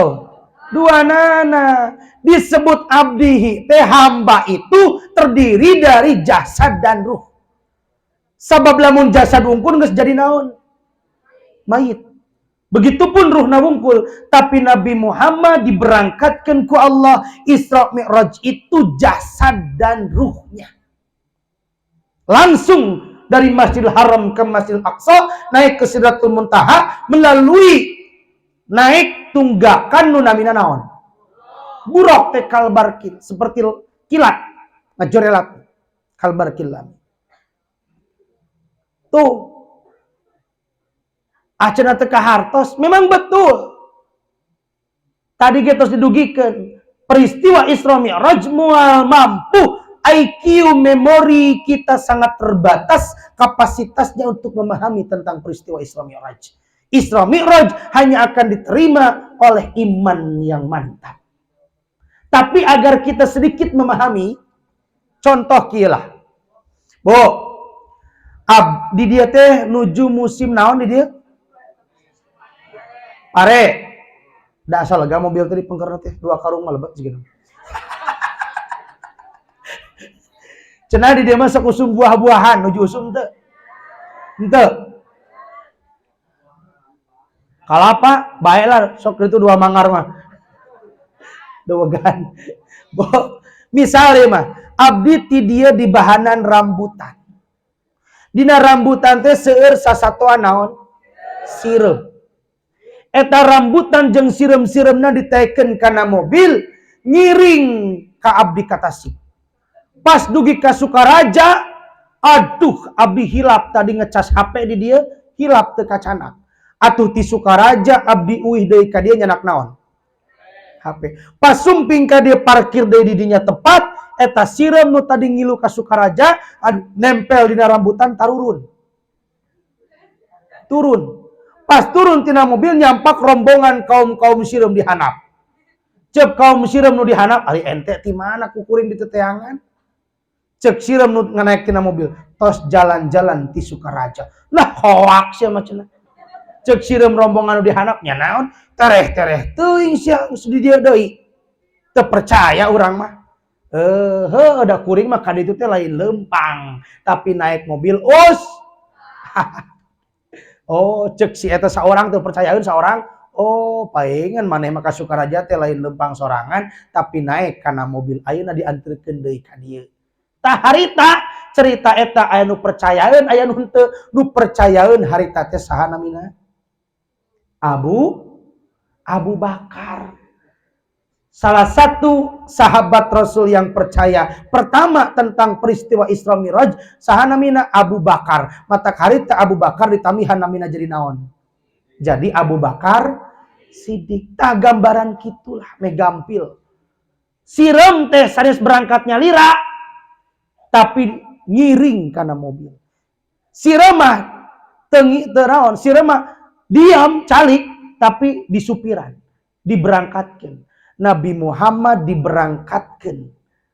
Dua nana disebut abdihi teh hamba itu terdiri dari jasad dan ruh. Sabab lamun jasad wungkul geus jadi naon? Mayit. Begitupun ruhna wungkul, tapi Nabi Muhammad diberangkatkan ku Allah. Isra Mi'raj itu jasad dan ruhnya. Langsung dari Masjidil Haram ke Masjidil Aqsa naik ke Sidratul Muntaha melalui naik tunggakan nu namina naon? Buraq teh kalbarkil, seperti kilat, majorelat kalbarkil. Tuh acenah teu kahartos, memang betul. Tadi geus didugikan peristiwa Isra Mi'raj moal mampu IQ memori kita sangat terbatas kapasitasnya untuk memahami tentang peristiwa Isra Mi'raj. Isra Mi'raj hanya akan diterima oleh iman yang mantap. Tapi agar kita sedikit memahami, contoh kieu lah. Bu, di dia teh nuju musim naon di dia? Pare. Da asal lega mobil tadi pengkerna teh 2 karung mah lebat jigeuna. Cenah di dia mah sok usum buah-buahan nuju usum teu. Henteu. Kalapa baelah sok itu 2 manggar mah. Dowegan. Bo, misalnya mah abdi ti dia di bahanan rambutan. Dina rambutan teh seueur sasatoan naon? Sirup. Eta rambutan jeung sirem-siremna ditaikeun kana mobil ngiring ka abdi ka Tasik. Pas dugi ka Sukaraja, aduh abdi hilap tadi ngecas HP di dia, hilap teu kacanak. Atuh ti Sukaraja abdi uih deui ka dia nyanak naon? HP. Pas sumping ka dia parkir deui di dinya tepat, eta sirem nu tadi ngilu ka Sukaraja nempel dina rambutan tarurun. Turun. Pas turun tina mobil nyampak rombongan kaum sirem dihanap. Cek kaum sirem nu dihanap, ari ente ti mana kukuring di teteangan? Cek sirem nu nganaik tina mobil, tos jalan-jalan ti Sukaraja. Lah hoak sia macana. Cek sirem rombongan nu dihanap nya naon? Tereh-tereh teuing sia di dieu deui. Teu percaya urang mah. Da kuring mah ka ditu teh lain lempang, tapi naik mobil us. Oh, cek si eta saorang tuh percayain saorang. Oh, paengan maneh mah ka Sukaraja teh lain lempang sorangan, tapi naik kana mobil ayeuna dianterkeun deui ka dieu. Tah harita cerita eta aya nu percayaeun, aya nu henteu. Nu percayaeun harita teh saha namina? Abu Bakar. Salah satu sahabat Rasul yang percaya pertama tentang peristiwa Isra Mi'raj saha namina? Abu Bakar. Mata harita Abu Bakar ditamihan namina jadi naon? Jadi Abu Bakar Siddiq. Tah gambaran kitulah megampil. Sirem teh sanes berangkatnya lira tapi ngiring kana mobil. Sirem mah naon? Sirem mah diam calik tapi disupiran, diberangkatkan. Nabi Muhammad diberangkatkan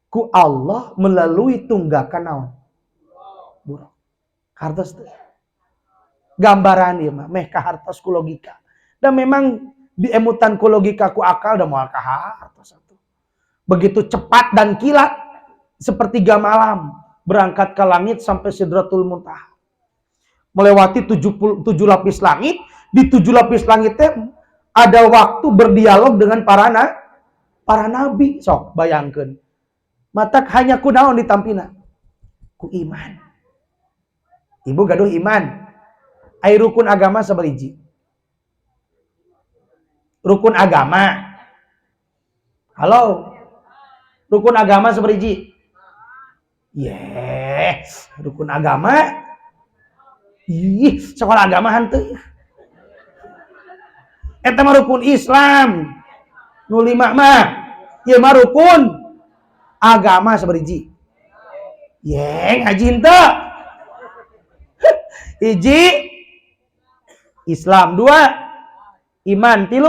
ku Allah melalui tunggakan naon? Buraq. Hartos teh. Gambaran ieu mah meh ka hartos ku logika. Dan memang diemutan ku logika ku akal da moal ka hartos atuh. Begitu cepat dan kilat sepertiga malam berangkat ke langit sampai Sidratul Muntaha. Melewati 7 lapis langit, di 7 lapis langit teh ada waktu berdialog dengan para nabi, sok bayangkeun. Matak hanya ku naon ditampina? Ku iman. Ibu gaduh iman. Ai rukun agama sabariji? Rukun agama. Halo. Rukun agama sabariji? rukun agama. Ih, sekolah agama henteu. Eta mah rukun Islam. Nu 5 mah ieu mah rukun agama sabariji. Yeng haji henteu. Hiji Islam, 2 iman, 3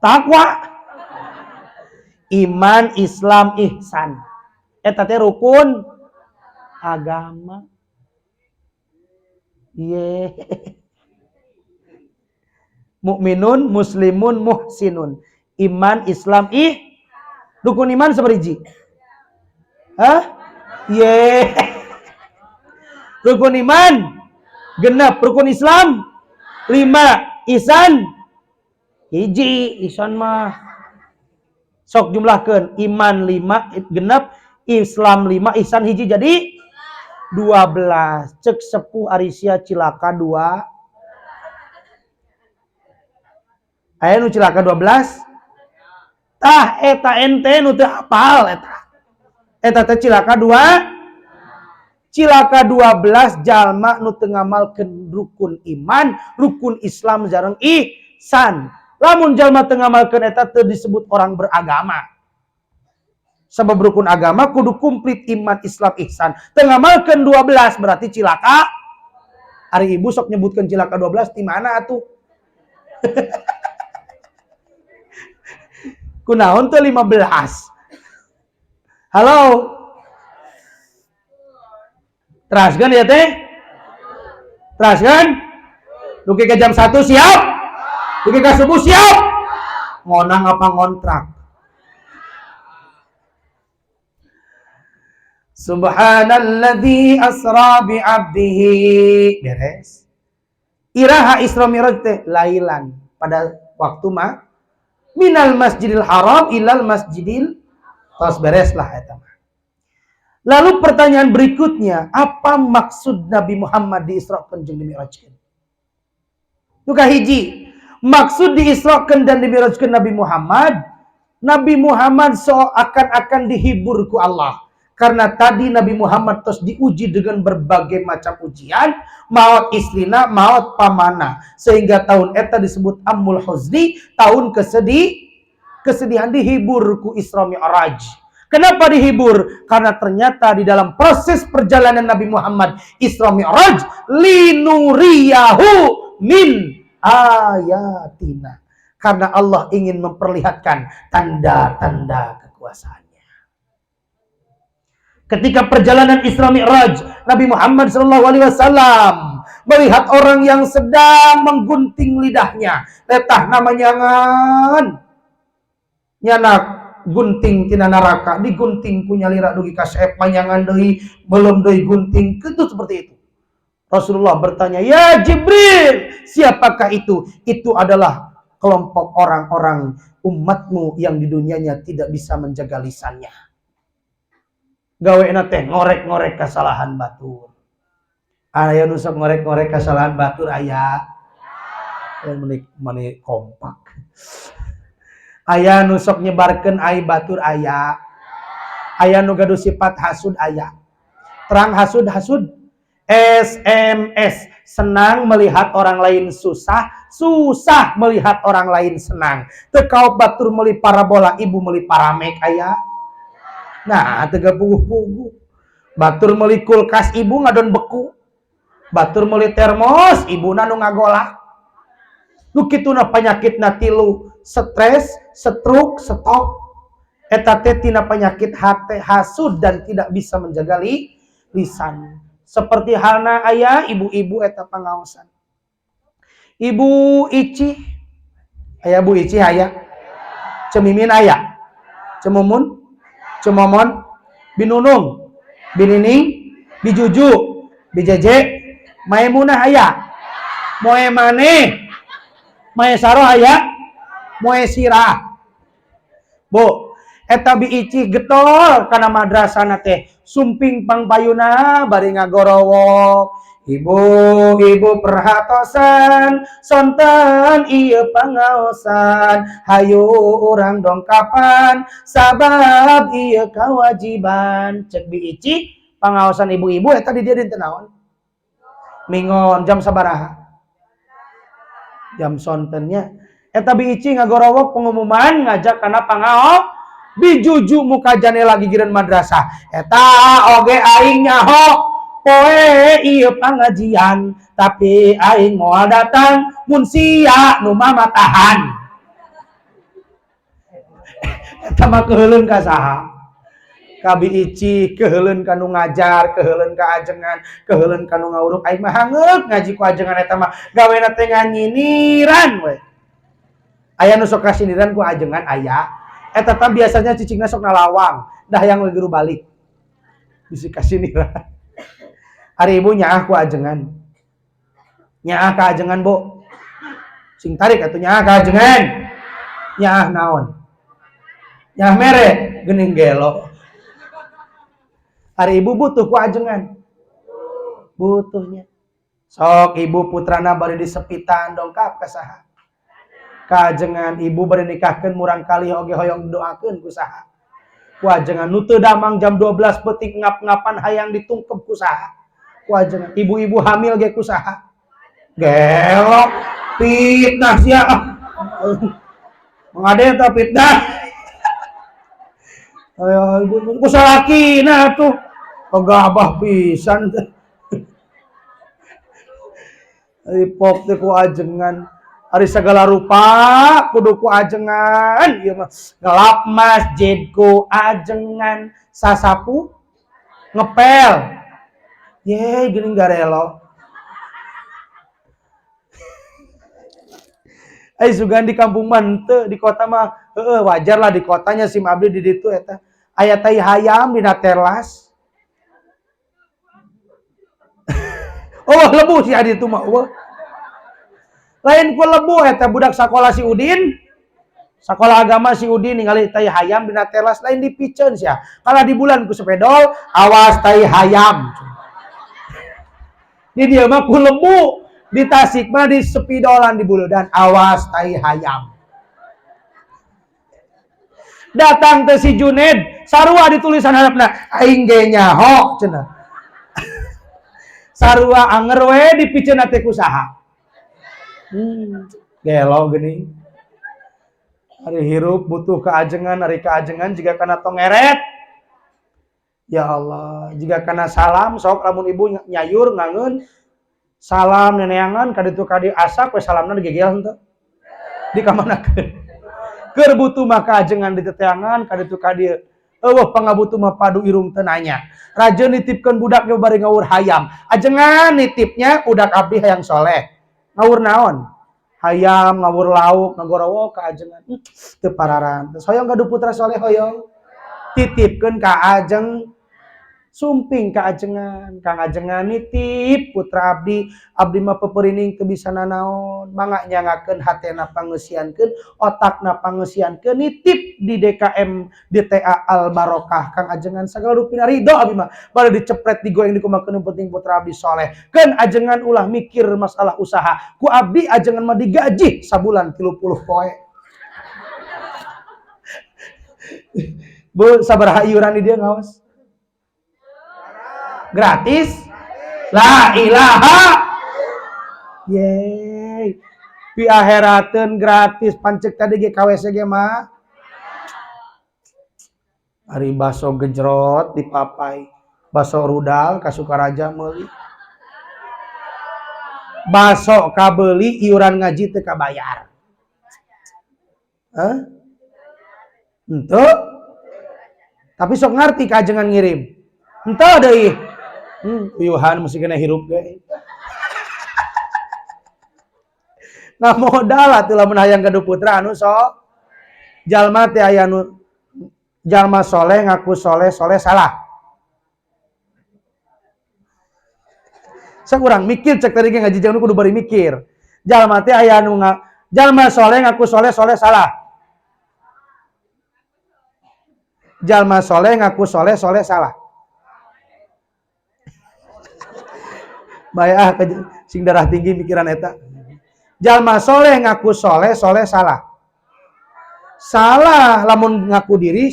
takwa. Iman, Islam, ihsan. Eta teh rukun agama. Ye. Mukminun, muslimun, muhsinun. Iman, Islam, rukun iman sabariji. Ye. Rukun iman genep, rukun Islam 5, ihsan hiji. Ihsan mah sok jumlahkeun, iman 5 genep, Islam 5, ihsan hiji jadi 12. Cek sepuh Arisia cilaka 2. Aya nu cilaka 12. Tah eta ente nu teu hafal eta. Eta teh cilaka 2. Cilaka 12 jalma nu teu ngamalkeun rukun iman, rukun Islam jarang ihsan. Lamun jalma teu ngamalkeun eta teu disebut orang beragama. Sabab rukun agama kudu komplit iman, Islam, ihsan. Teu ngamalkeun 12 berarti cilaka. Ari ibu sok nyebutkeun cilaka 12 di mana atuh? Kunaon teh 15? Halo. Teraskan ya teh? Teraskan? Duki ke jam 1 siap? Duki ke subuh siap? Ngonang apa ngontrak? Subhanalladzi asra bi 'abdihi. Beres. Iraha Isra Mi'raj teh lailan pada waktu mah minal masjidil haram ilal masjidil, tos beres lah eta mah. Lalu pertanyaan berikutnya, apa maksud Nabi Muhammad diisrakeun jeung dimi'rajkeun? Nu kahiji, maksud diisrakeun dan dimi'rajkeun Nabi Muhammad seakan-akan dihibur ku Allah. Karena tadi Nabi Muhammad terus diuji dengan berbagai macam ujian, maut istrina, maut pamana, sehingga tahun eta disebut Amul Huzni, tahun kesedihan, dihibur ku Isra Mi'raj. Kenapa dihibur? Karena ternyata di dalam proses perjalanan Nabi Muhammad Isra Mi'raj, linuriyahu min ayatina. Karena Allah ingin memperlihatkan tanda-tanda kekuasaannya. Ketika perjalanan Isra Mi'raj, Nabi Muhammad SAW melihat orang yang sedang menggunting lidahnya. Letah namanya ngan. Nyanak gunting tina naraka, digunting punya lira dugi kasep panjangan deui, belum deui gunting, itu seperti itu. Rasulullah bertanya, "Ya Jibril, siapakah itu?" Itu adalah kelompok orang-orang umatmu yang di dunianya tidak bisa menjaga lisannya. Gaweana teh ngorek-ngorek kesalahan batur. Aya nu sok ngorek-ngorek kesalahan batur aya. Mani kompak. Aya nu sok nyebarkeun aib batur aya. Aya nu gaduh sifat hasud aya. Terang hasud. SMS, senang melihat orang lain susah melihat orang lain senang. Teu kaop batur meuli parabola, ibu meuli paramek aya. Nah, tega puguh-puguh. Batur meuli kulkas, ibu ngadon beku. Batur meuli termos, ibu nu ngagolak. Nu kituna panyakitna 3, stres, stroke, stok. Eta teh tina penyakit hate, hasud dan tidak bisa menjaga lisan. Seperti halna aya ibu-ibu eta pangaosan. Ibu Ici. Aya Bu Ici aya. Cemimin aya. Cemumun, Cemomon, Binunung, Binining, Bijuju, Bijeje, Maimunah aya. Moe maneh, Mae Saro aya, Moe Sirah. Bu, eta Bi Ici getol kana madrasahna teh, sumping pangpayuna bari ngagorowok. Ibu-ibu perhatosan sonten ieu pangaosan hayu urang dongkapan sabab ieu kewajiban cek diici pangaosan ibu-ibu eta di dieu dinten naon mingon jam sabaraha jam sontennya eta biici ngagorowok pengumuman ngajak kana pangaos bijuju muka jane lagi gireun madrasah eta oge aing nyaho poe ieu pangajian tapi aing moal datang mun sia nu mamatahan eta mah keheuleuan ka saha ka biici keheuleuan ka nu ngajar keheuleuan ka ajengan keheuleuan ka nu ngawuruk aing mah hangeuk ngaji ku ajengan eta mah gawena teh nganyiniran we aya nu sok kasiniran ku ajengan aya eta teh biasanya cicingna sok nalawang dah yang guru balik bisi kasiniran. Hari ibu nyaah ku ajengan. Nyaah ka ajengan, Bu. Sing tarik atuh nyaah ka ajengan. Nyaah naon? Nyaah mere geuning gelo. Hari ibu butuh ku ajengan. Butuhnya. Sok ibu putrana bari disepitan dongkap ka saha? Ka ajengan ibu bari nikahkeun murang kali oge hoyong doakeun ku saha? Ku ajengan nu teu damang jam 12 peuting ngap-ngapan hayang ditungkep ku saha? Wajan ibu-ibu hamil ge kusaha gelok fitnah sia mangade eta fitnah ayo ibu kusalakina tuh pegabah pisan ripok teh ku ajengan ari segala rupa kudu ku ajengan ieu mah gelap masjid ku ajengan sasapu ngepel ye geuning garelo. Ai sugan di kampung mah henteu, di kota mah heueuh wajar lah di kotanya sim abdi di ditu eta. Aya tai hayam dina teras. Oh, lebu si adi itu mah. Lain ku lebu eta budak sakola si Udin. Sakola agama si Udin ningali tai hayam dina teras lain dipiceun sia. Kala di bulan ku sepedol, awas tai hayam. Di dia mah ku lembu di Tasik mah di sepidolan di Buludan awas tai hayam datang teh si Juned sarua ditulisan harapna aing ge nyaho cenah sarua anger we dipikeun teh ku saha gelo geuning ari hirup butuh kaajengan ari kaajengan jiga kana tong eret ya Allah jiga kana salam sok lamun ibu nyayur ngangeun salam neneangan kaditu kadi asak we salamna digegel henteu dikamanakeun keur butuh mah kaajengan di teteangan kaditu kadi eueuh pangabutuh mah padu irung teu nanya rajeun nitipkeun budak ge bari ngawur hayam ajengan nitipnya budak abdi hayang soleh ngawur naon hayam ngawur lauk ngagorowo ka ajengan teu pararan teu hoyong gaduh putra soleh hoyong titipkeun ka ajeng sumping ka ajengan kang ajengan nitip putra abdi abdi mah peperining teu bisa nanaon mangga nyangakeun hatena pangeusiankeun otakna pangeusiankeun nitip di DKM DTA Al Barokah kang ajengan sagala rupina ridho abdi mah bari dicepret digoyang dikumakeun penting putra abdi soleh keun ajengan ulah mikir masalah usaha ku abdi ajengan mah digaji sabulan 30 poe Bu sabaraha iuran di dieu ngaos gratis la ilaha yeay pi akhirateun gratis pancek tadi ge KWC ge mah ari baso gejrot dipapai baso rudal ka Sukaraja meuli baso kabeuli iuran ngaji teu kabayar henteu tapi sok ngarti kajengan ngirim henteu deui uyuhan mesti kena hirup ge. Nah modal atuh lamun hayang gaduh putra anu sok jalma teh aya nu jalma soleh ngaku soleh salah. Sakurang mikir cek tadi ge ngaji jeung kudu bari mikir. Jalma teh aya nu jalma soleh ngaku soleh salah. Jalma soleh ngaku soleh salah. Bayah sing darah tinggi mikiran eta. Jalma soleh ngaku soleh, soleh salah. Salah lamun ngaku diri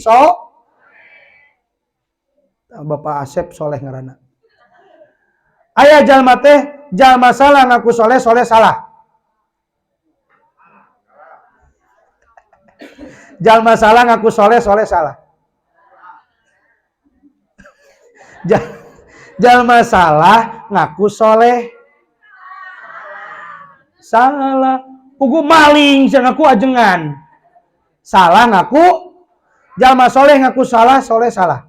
Bapak Asep soleh ngaranna. Aya jalma teh jalma salah ngaku soleh, soleh salah. Jalma salah ngaku soleh, soleh salah. Jalma salah ngaku soleh salah. Pugu maling sih ngaku ajengan. Salah ngaku. Jalma soleh ngaku salah, soleh salah.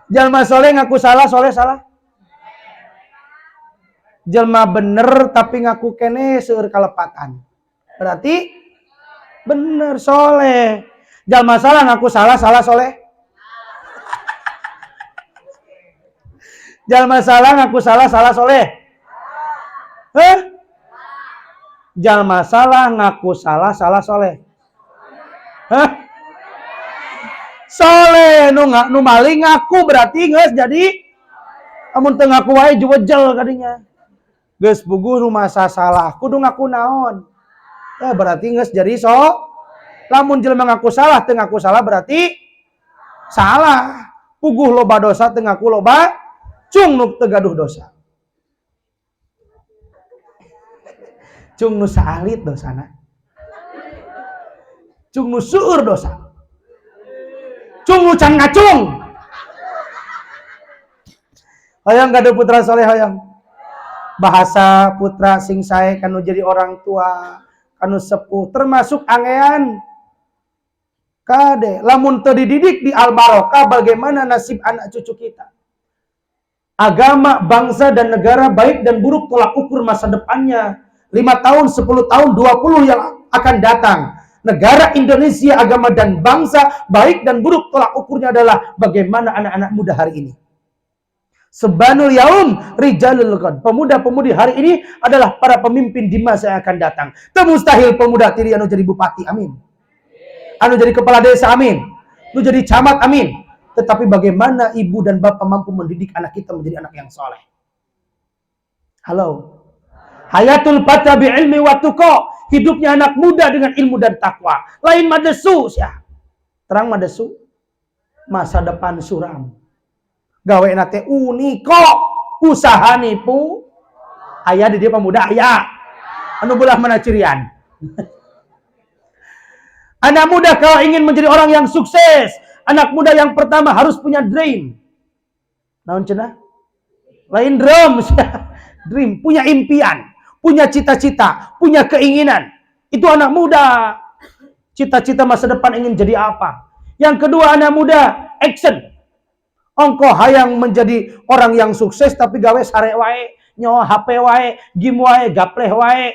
Jalma soleh ngaku salah, soleh salah. Jalma bener tapi ngaku kene seueur kalepatan. Berarti bener soleh. Jalma salah ngaku salah, salah soleh. Jalma salah ngaku salah, salah soleh. Jalma salah ngaku salah, salah soleh. Soleh nu maling ngaku berarti geus jadi amun teu ngaku wae juwejel kadinya. Geus puguh rumah salah kudu ngaku naon. Ya berarti geus jadi lamun jelema ngaku salah teu ngaku salah berarti salah. Puguh loba dosa teu ngaku loba cung nu teu gaduh dosa. Cung nu saalit dosana. Cung nu seueur dosa. Cung nu can ngacung. Hoyong gaduh putra soleh hoyong. Bahasa putra sing sae kanu jadi orang tua, kanu sepuh termasuk angean. Kade lamun teu dididik di al-barokah bagaimana nasib anak cucu kita? Agama, bangsa dan negara baik dan buruk tolak ukur masa depannya 5 tahun, 10 tahun, 20 yang akan datang. Negara Indonesia, agama dan bangsa baik dan buruk tolak ukurnya adalah bagaimana anak-anak muda hari ini. Sebanul yaum rijalul ghad. Pemuda-pemudi hari ini adalah para pemimpin di masa yang akan datang. Teu mustahil pemuda tiri anu jadi bupati, amin. Anu jadi kepala desa, amin. Anu jadi camat, amin. Tetapi bagaimana ibu dan bapak mampu mendidik anak kita menjadi anak yang soleh? Halo. Hayatul fata bi ilmi wa tuqa. Hidupnya anak muda dengan ilmu dan takwa. Lain madesu sia. Terang madesu. Masa depan suram. Gawe nate uniko. Usaha nipu. Aya di dia pemuda aya. Anu belah mana cirian. Anak muda kalau ingin menjadi orang yang sukses, anak muda yang pertama harus punya dream. Naon cenah? Lain dream, dream, punya impian, punya cita-cita, punya keinginan. Itu anak muda. Cita-cita masa depan ingin jadi apa? Yang kedua anak muda, action. Engkau hayang menjadi orang yang sukses tapi gawe sare wae, nyawa HP wae, game wae, gapleh wae.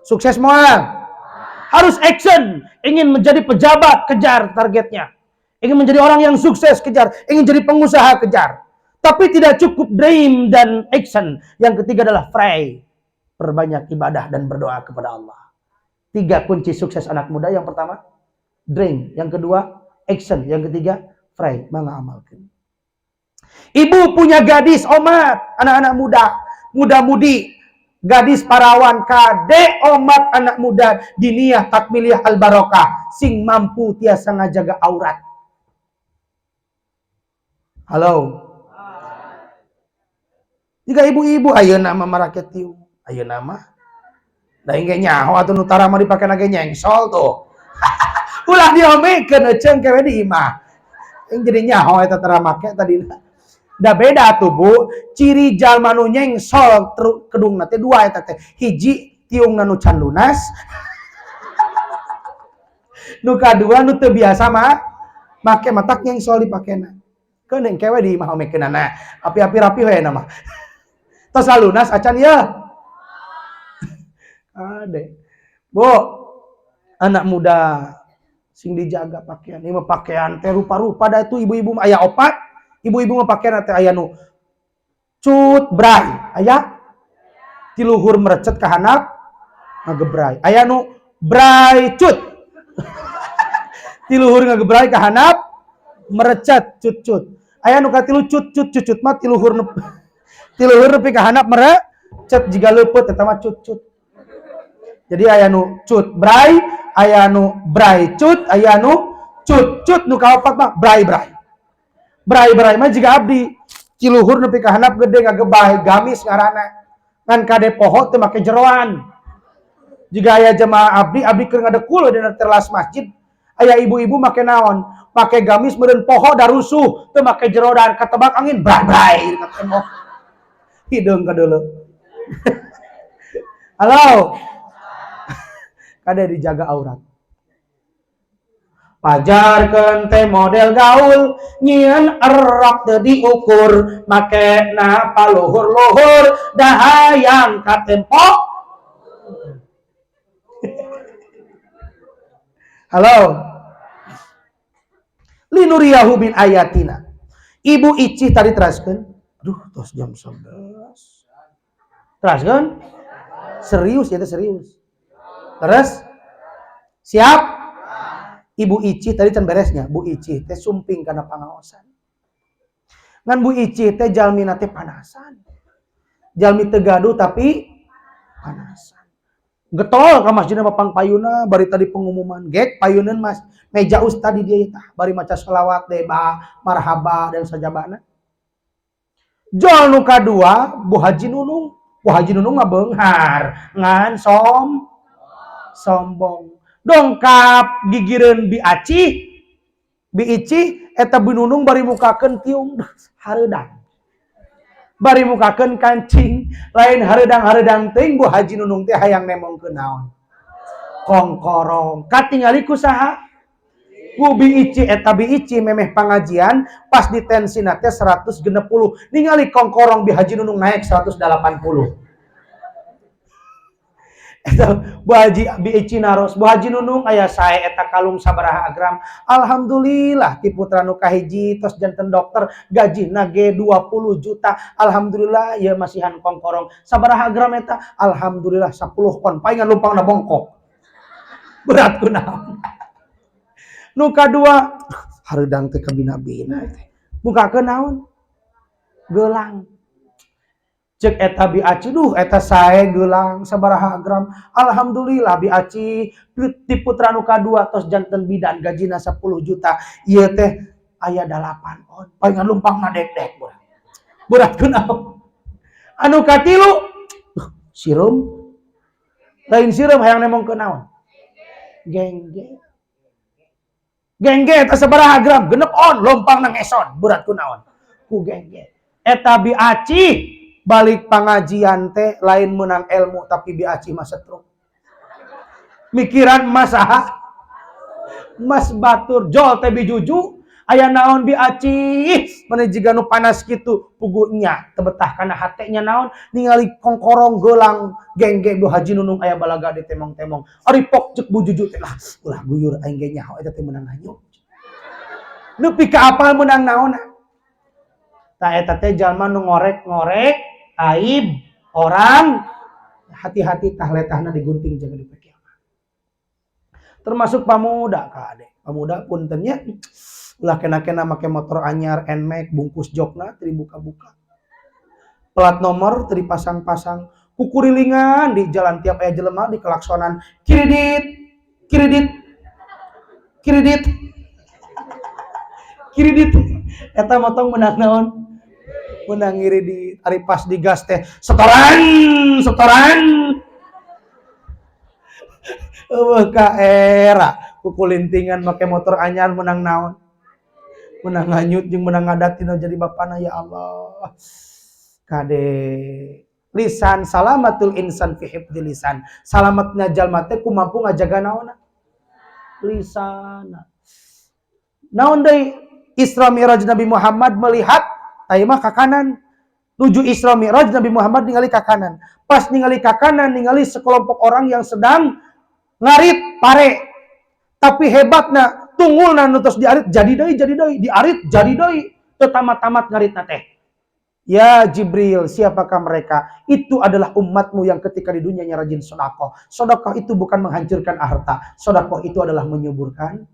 Sukses moal. Harus action. Ingin menjadi pejabat, kejar targetnya. Ingin menjadi orang yang sukses, kejar. Ingin jadi pengusaha, kejar. Tapi tidak cukup dream dan action. Yang ketiga adalah pray. Perbanyak ibadah dan berdoa kepada Allah. 3 kunci sukses anak muda. Yang pertama, dream. Yang kedua, action. Yang ketiga, pray. Mengamalkan. Ibu punya gadis, omat. Anak-anak muda. Muda-mudi. Gadis parawan kade omat anak muda diniyah takmiliyah al-barokah sing mampu tiasa ngajaga aurat. Halo. Jika ibu-ibu ayeuna mah maraket tiu, ayeuna mah da engge nyaho atuh nu tara mah dipake nage nyengsol tuh. Ulah diomekeun eceung kewe di imah. Yang jadi nyaho eta tara make tadina. Da beda tuh Bu, ciri jalma nu nyengsol kedungna teh 2 eta teh. Hiji tiungna nu can lunas. Nu kadua nu teu biasa mah make matak nyengsol dipakena. Keuneng kewe di imah omekeunana. Api-api rapi we na mah. Tos lunas acan ieu. Ade. Bu, anak muda sing dijaga pakaian. Ieu mah pakaian teh rupa-rupa da itu ibu-ibu aya opat. Ibu-ibu mah pakaian teh aya nu cut bray, aya ti luhur merecet ka handap ngagebray. Aya nu bray cut. Ti luhur ngagebray ka handap merecet cut-cut. Aya nu katilu cut mah tiluhur nepi ka handap mere cet jiga leupeut eta mah cut. Jadi aya nu cut bray, aya nu bray cut, aya nu cut nu kaopat mah bray. Bray mah jiga abdi tiluhur nepi ka handap gede ngagebah gamis ngaranna. Ngan kade poho teu make jeroan. Jika aya jemaah abdi keur ngadekul dina teras masjid, aya ibu-ibu make naon? Make gamis meureun poho da rusuh, teu make jeroan katebak angin bray ka tembok. Hideung kadeuleu. Halo. Kade dijaga aurat. Pajarkeun teh model gaul, nyieun erok teu diukur, make na paluhur-luhur, da hayang ka tembok. Halo. Linuriyahu bin ayatina. Ibu Icih tadi teraskeun. Aduh, tos jam 11. Teraskeun? Serius ya, serius. Terus? Siap? Ibu Icih tadi can beresnya. Bu Icih teh sumping kana pangaosan. Ngan Bu Icih teh jalmina teh panasan. Jalmi teu gaduh tapi panasan. Getol ka masjidna Mapang Payuna bari tadi pengumuman gek payuneun Mas meja ustad di dia tah bari maca shalawat deba marhaba dan sajabana. Jol nu kadua Bu Haji Nunung. Bu Haji Nunung mah beunghar ngan sombong. Dongkap gigireun Bi Icih eta Bu Nunung bari mukakeun tiung hareudang. Bari mukakeun kancing lain hareudang teuing Bu Haji Nunung teh hayang nemongkeun naon kongkorong katingali ku saha ku Bi Icih eta Bi Icih memeh pangajian pas di tensina teh 160 ningali kongkorong Bi Haji Nunung naik 180 eta Bu Haji Bi Icih naros Bu Haji Nunung aya sae eta kalung sabaraha agram alhamdulillah ti putra nu kahiji tos janten dokter gajina ge 20 juta alhamdulillah ieu masihan kongkorong sabaraha agram eta alhamdulillah 10 on paingan lumpangna bongkok berat kunaon nu kadua hareudang teh kabina-bina teh bukakeun naon geulang cek eta Bi Acih duh eta sae geulang sabaraha gram alhamdulillah Bi Acih ti putra nu kadua tos janten bidan gajina 10 juta ieu teh aya 8 on paingan lumpangna dek-dek berat kunaon anu katilu sireum lain sireum hayang nemongkeun naon gengge eta sabaraha gram genep on lompangna ngeson berat kunaon ku gengge eta Bi Acih balik pangajian teh lain menang ilmu tapi Bi Acih mah setruk. Mikiran masaha Mas batur jol teh bijuju aya naon Bi Acih mane jiga nu panas kitu pugunya teu betah kana hatenya naon ningali kongkorong geulang gengge Bu Haji Nunung aya balaga di temong-temong ari pok ceuk bujuju teh lah ulah guyur aing ge nyaho eta teh meunang hanyut nepi ka apal meunang naon tah eta teh jalma nu ngorek-ngorek aib orang hati-hati tah letahna digunting jangan dipegang. Termasuk pamuda kade. Pamuda punten nya ulah kena-kena make motor anyar NMAX bungkus jokna teu dibuka-buka. Plat nomor teu dipasang-pasang, kukurilingan di jalan tiap aya jelema di kelaksonan kiridit. Eta motong meunang naon? Menang ngiri di ari pas digas teh setoran eueuh ka era kukulintingan make motor anyar menang naon menang nganyut jeung menang ngadat tina jadi bapana ya Allah kade lisan salamatul insan fi hifdzi lisan salamatna jalma teh kumampu ngajaga naonna lisana naon deui Isra Mi'raj Nabi Muhammad melihat taimah ka kanan nuju Isra Mi'raj Nabi Muhammad ningali ka kanan pas ningali ka kanan ningali sekelompok orang yang sedang ngarit pare tapi hebatna tunggulna nu tos diarit jadi deui diarit jadi deui teu tamat-tamat ngaritna teh ya Jibril siapakah mereka itu adalah umatmu yang ketika di dunia nya rajin sedekah itu bukan menghancurkan harta sedekah itu adalah menyuburkan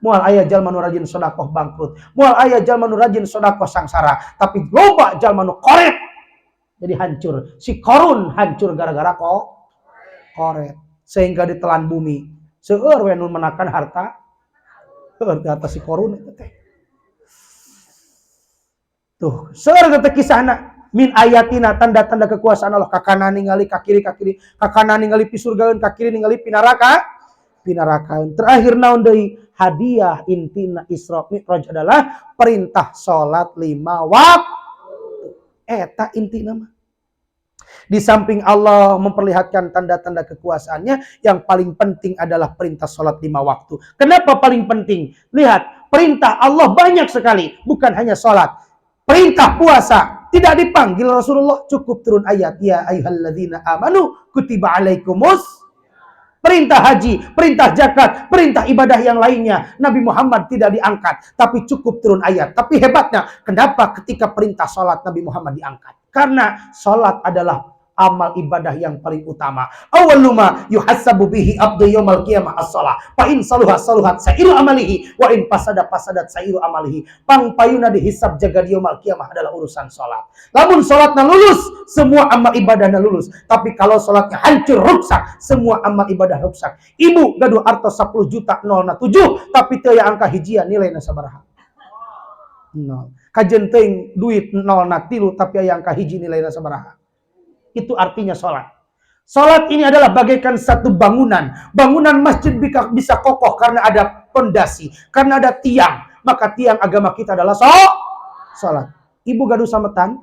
Moal aya jalma nu rajin sedekah bangkrut. Moal aya jalma nu rajin sedekah sangsara, tapi loba jalma nu koret jadi hancur. Si Korun hancur gara-gara koret. Sehingga ditelan bumi. Seueur we nu menakan harta. Harta si Korun itu teh. Tuh, seueur teh kisahna. Min ayatina tanda-tanda kekuasaan Allah. Kakana ningali ka kiri, kakana ningali pisurgaeun, ka kiri ningali pinaraka. Terakhir naon deui? Hadiah intina Isra Mi'raj adalah perintah salat 5 waktu. Eta intina mah. Di samping Allah memperlihatkan tanda-tanda kekuasaannya, yang paling penting adalah perintah salat 5 waktu. Kenapa paling penting? Lihat, perintah Allah banyak sekali, bukan hanya salat. Perintah puasa tidak dipanggil Rasulullah, cukup turun ayat ya ayyuhalladzina amanu kutiba alaikumus. Perintah haji, perintah zakat, perintah ibadah yang lainnya. Nabi Muhammad tidak diangkat, tapi cukup turun ayat. Tapi hebatnya, kenapa ketika perintah sholat Nabi Muhammad diangkat? Karena sholat adalah amal ibadah yang paling utama. Awwaluma yuhassabu bihi abdu yaumal qiyamah as-shalah. Fa in saluha saluhat sairu amalihi wa in fasada fasadat sairu amalihi. Pangpayuna dihisab jaga yaumal qiyamah adalah urusan salat. Lamun salatna lulus, semua amal ibadahna lulus. Tapi kalau salatnya hancur rusak, semua amal ibadah rusak. Ibu gaduh artos 10 juta 0,7 tapi teu aya angka hijian nilainya sabaraha? 0. Kajen teuing duit 0,3 tapi aya angka hiji nilainya sabaraha? Itu artinya sholat. Sholat ini adalah bagaikan satu bangunan. Bangunan masjid bisa kokoh karena ada pondasi, karena ada tiang. Maka tiang agama kita adalah sholat. Ibu gaduh sametan?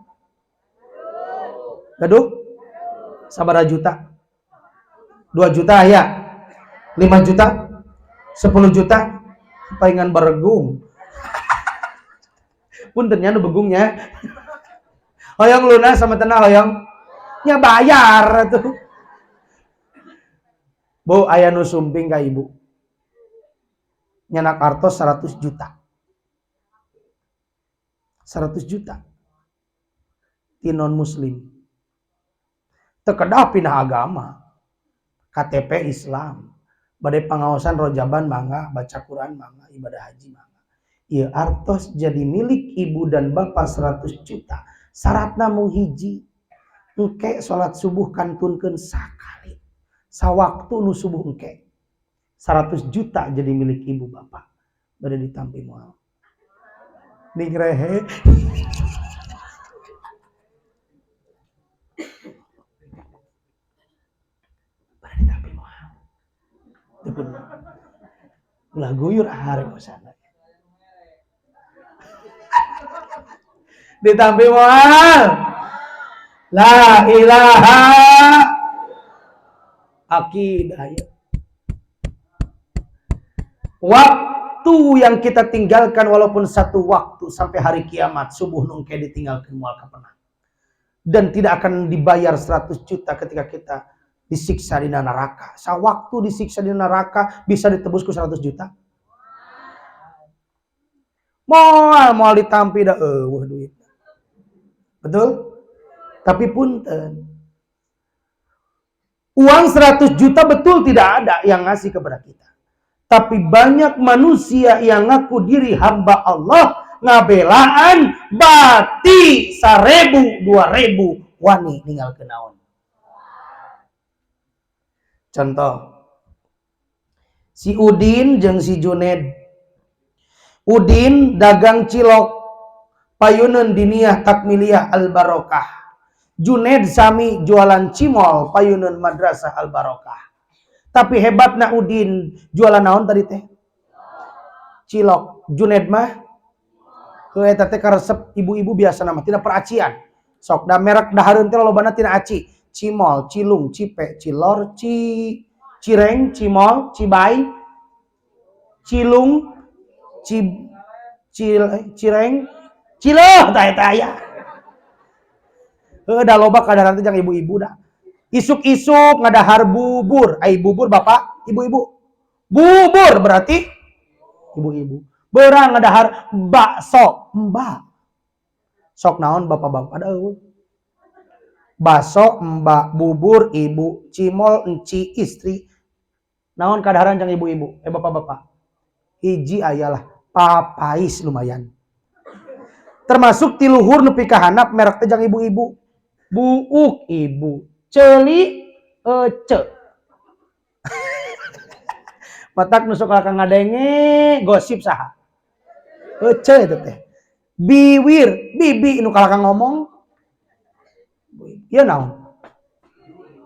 Gaduh? Sabaraha juta? 2 juta ya? 5 juta? 10 juta? Palingan beregung. Puntennya nu begungnya. Hoyong lunas sama tenang hoyong. Nya bayar tuh. Bu, aya nu sumping ka ibu. Nyanak artos 100 juta. 100 juta. Ti non muslim. Teu kedah pindah agama. KTP Islam. Bade pangaosan rojaban mangga, baca Quran mangga, ibadah haji mangga. Ieu artos jadi milik ibu dan bapak 100 juta. Syaratna mung hiji. Engke salat subuh kantunkeun sakali. Sawaktu nu subuh engke. 100 juta jadi milik ibu bapak. Bade ditampi moal. Ningrehe. Bade ditampi moal. Dipun ulah guyur arek sana. Ditampi moal. La ilaha akidah. Waktu yang kita tinggalkan walaupun 1 waktu sampai hari kiamat, subuh nungke ditinggalkan mual kapenang. Dan tidak akan dibayar 100 juta ketika kita disiksa di neraka. Sawaktu disiksa di neraka bisa ditebus ku 100 juta. Moal ditampi da eueuh duit. Betul? Tapi punten, uang 100 juta betul tidak ada yang ngasih kepada kita. Tapi banyak manusia yang ngaku diri hamba Allah, ngabelaan bati 1000, 2000 wani ninggal kenaon. Contoh, si Udin jeung si Juned. Udin dagang cilok, payuneun diniyah takmiliyah al-barokah. Juned sami jualan cimol, payuneun madrasah al-barokah. Tapi hebatna Udin jualan naon tadi teh? Cilok. Juned mah heuh eta teh karesep ibu-ibu biasa nama tina peracian. Sok da merek dahareun teh lobana tina aci. Cimol, cilung, cipe, cilor, cireng, cimol, cibai, cilung, cireng, cileuh tah eta aya. Da loba kadaran teh jang ibu-ibu dah. Isuk-isuk ngadahar bubur. Ai bubur bapak, ibu-ibu. Bubur berarti ibu-ibu. Beurang ngadahar bakso, mbak. Sok naon bapak-bapak da eueuh. Bakso, mbak, bubur, ibu, cimol, enci, istri. Naon kadaharan jang ibu-ibu, bapak-bapak. hiji ayalah papais lumayan. Termasuk tiluhur nepi ka handap merek teh jang ibu-ibu. Buuk ibu, ceuli ece. Matak nu sok ka ngadenge gosip saha? Ece itu teh. Biwir, bibi nu kalaka ngomong. Ieu naon?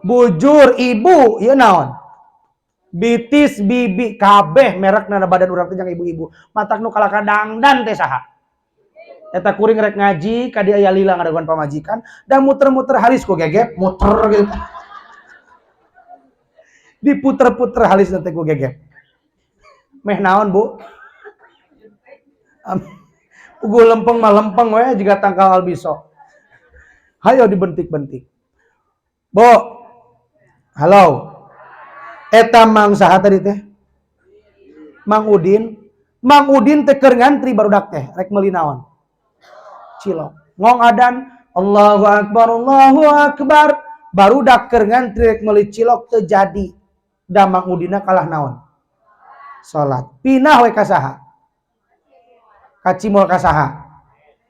Bujur ibu, ieu naon? Bitis bibi kabeh merekna badan urang teh jang ibu-ibu. Matak nu kalaka dangdan teh saha? Eta kuring rek ngaji ka dieu aya lila ngadeguan pamajikan dan muter-muter halis ku gegep muter gitu. Diputer-puter halis nanti ku gegep. Meh naon bu? Ugu lempeng mah lempeng we jiga tangkal albiso. Hayo dibentik-bentik. Bo. Halo. Eta mang saha tadi teh? Mang Udin. Mang Udin teh keur ngantri barudak teh rek meuli naon? Cilok. Ngong adan Allahu Akbar Allahu Akbar barudak keur ngantri rek meuli cilok teu jadi. Da Mang Udina kalah naon? Salat. Pinah we ka saha? Ka cimol ka saha?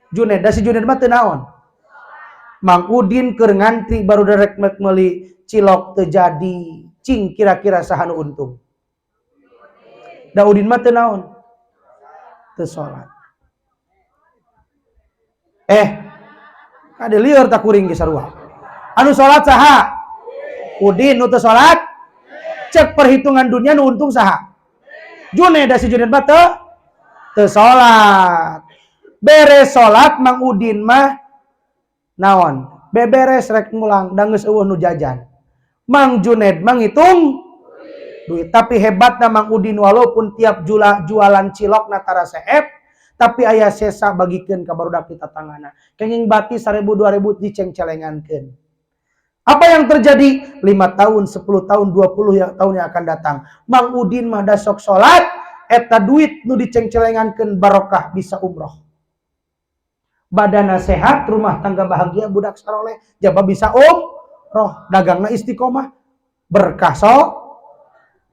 Junaid. Da si Junaid mah teu naon? Mang Udin keur ngantri baru rek meuli cilok teu jadi. Cing kira-kira saha nu untung? Da Udin mah teu naon? Teu salat. Kade lieur tak kuring ge sarua. Anu salat saha? Udin. Nu teu salat? Cek perhitungan dunia nu untung saha? Junaid. Da si Junaid mah teu salat. Beres salat Mang Udin mah naon? Beberes rek mulang da geus eueuh nu jajan. Mang Junaid mah ngitung duit. Tapi hebatna Mang Udin walaupun tiap jualan cilok na tara seep, tapi aya sesa bagikeun ka barudak di tatanganna. Kenging bati 1000 2000 diceng-celengankeun. Apa yang terjadi? 5 tahun, 10 tahun, 20 tahun yang akan datang. Mang Udin mah da sok salat, eta duit nu diceng-celengankeun barokah bisa umroh. Badana sehat, rumah tangga bahagia, budak saroleh, jaba bisa umroh, dagangna istiqomah, berkah sok.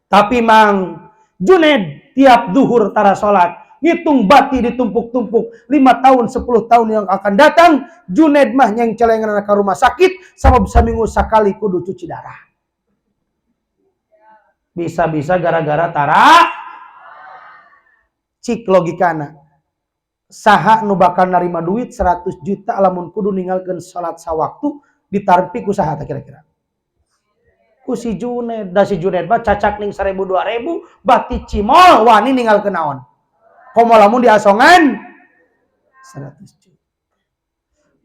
Tapi Mang Junaid tiap duhur tara salat, ngitung bati ditumpuk-tumpuk 5 tahun 10 tahun yang akan datang. Junaid mah nyeng celengan ka rumah sakit sama seminggu sekali kudu cuci darah. Bisa-bisa gara-gara tara cik logikana. Saha nu bakal narima duit 100 juta lamun kudu ninggalkeun salat sawaktu ditarpi ku saha kira-kira? Ku si Junaid. Da si Junaid mah cacak ning 1000 2000 bati cimol wani ninggalkeun naon? Komo lamun diasongan 100 juta.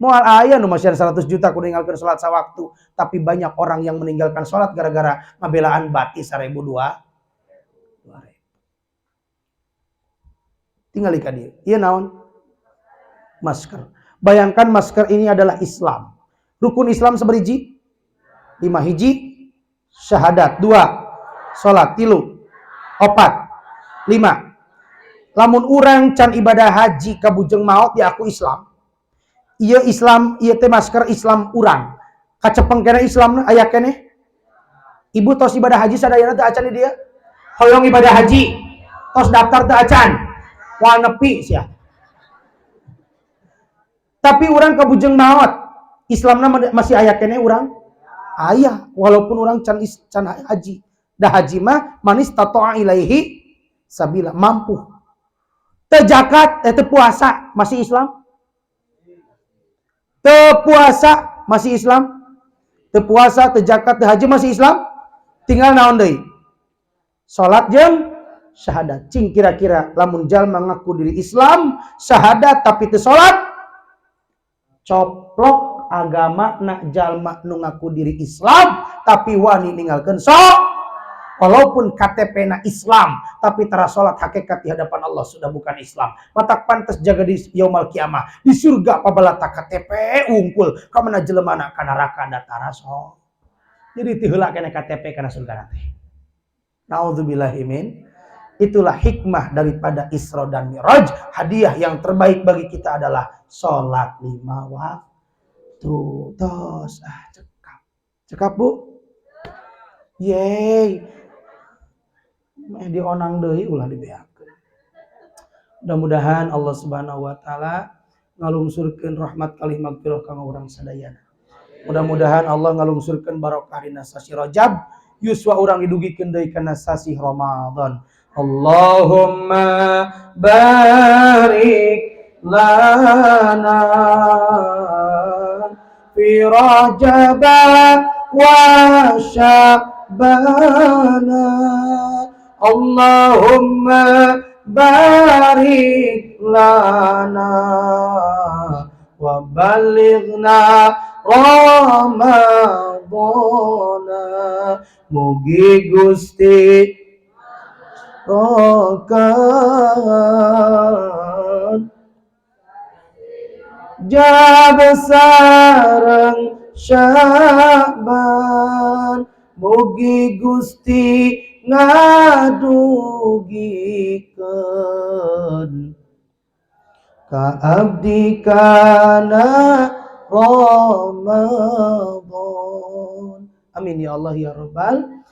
Moal aya nu masih 100 juta ku ninggalkeun salat sawaktu, tapi banyak orang yang meninggalkan salat gara-gara ngabelaan bati 1000 2000. Tinggal ka dieu. Ieu naon? Masker. Bayangkan masker ini adalah Islam. Rukun Islam sabariji? 5 hiji syahadat, 2 salat, 3 4 5. Lamun urang can ibadah haji ka bujeng maot di aku Islam. Ieu Islam, ieu teh masker Islam urang. Kacepeng kene Islam aya keneh. Ibu tos ibadah haji sadayana teu acan di dieu. Hoyong ibadah haji tos daftar teu acan. Wal nepi sia. Tapi urang ka bujeng maot, Islamna masih aya keneh urang? Aya, walaupun urang can haji. Da haji mah manis tato'a ilaihi sabila, mampu. Teu zakat, teu puasa masih Islam? Teu puasa masih Islam? Teu puasa, teu zakat, teu haji masih Islam? Tinggal naon deui? Salat jeung syahadat. Cing kira-kira lamun jalma ngaku diri Islam, syahadat tapi teu salat, coplok agama nak jalma nu ngaku diri Islam tapi wani ninggalkeun walaupun KTP na Islam tapi tara salat, hakikat di hadapan Allah sudah bukan Islam. Matak pantes jaga di yaumul kiamah di surga pabalata KTP unggul ka mana jelemana ka neraka da tara salat. Jadi ti heula keneh KTP kana surga teh. Nauzubillahi min. Itulah hikmah daripada Isra dan Mi'raj. Hadiah yang terbaik bagi kita adalah salat 5 waktu. Tos cekap. Cekap Bu. Yeay. Di onang deui ulah dibeakeun. Mudah-mudahan Allah Subhanahu wa taala ngalungsurkeun rahmat kalih magfirah ka urang sadayana. Mudah-mudahan Allah ngalungsurkeun barokah dina sasi Rajab, yuswa urang didugikeun deui kana sasi Ramadan. Allahumma barik lana fi Rajab wa Sya'bana. Allahumma barik lana wa balighna Ramadana. Mugi Gusti rokan Jab sareng Sya'ban. Mugi Gusti ngadugikeun ka abdi kana Ramadan. Amin ya Allah ya Rabbal.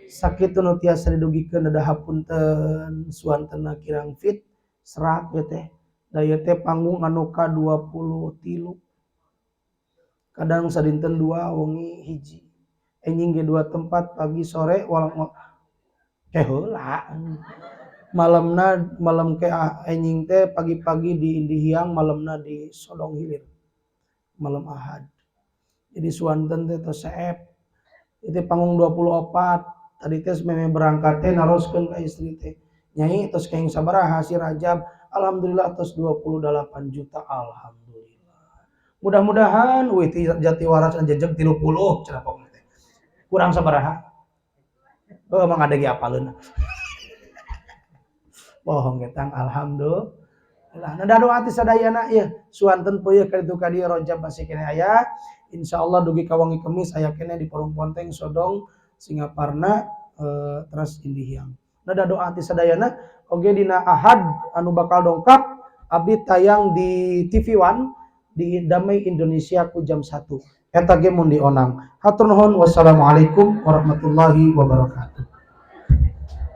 Sakitu nu tiasa didugikeun da hapunten suantena kirang fit serak we teh. Daya teh panggung anu ka-23. Kadang sadinten 2 wengi hiji. Enjing ge 2 tempat pagi sore walau heula. Malam ke enjing teh pagi-pagi di Indihiyang, malamna di Sodong Hilir. Malam Ahad. Jadi suanten teh tos saep. Itu panggung 24. Tadi teh meme berangkat teh naroskeun ka istri teh. Nyai tos kaeng sabaraha si Rajab? Alhamdulillah tos 28 juta. Alhamdulillah. Mudah-mudahan wih Jatiwaras jejeg 30 cenah pokona teh. Kurang sabaraha? Emang ada ge apaleun. Bohong getang alhamdulillah. Nah doa ti sadayana ieu suanten peuyeuk ka ditu ka dieu Rajab masih kene aya. Insyaallah dugi ka wangi kemis aya kene di Parung Ponteng Sodong Singaparna terus Indihiyang. Nah doa ti sadayana oge dina Ahad anu bakal dongkap abdi tayang di TV One di Damai Indonesia ku jam 1. Eta ge mun dionang. Hatur nuhun wassalamualaikum warahmatullahi wabarakatuh.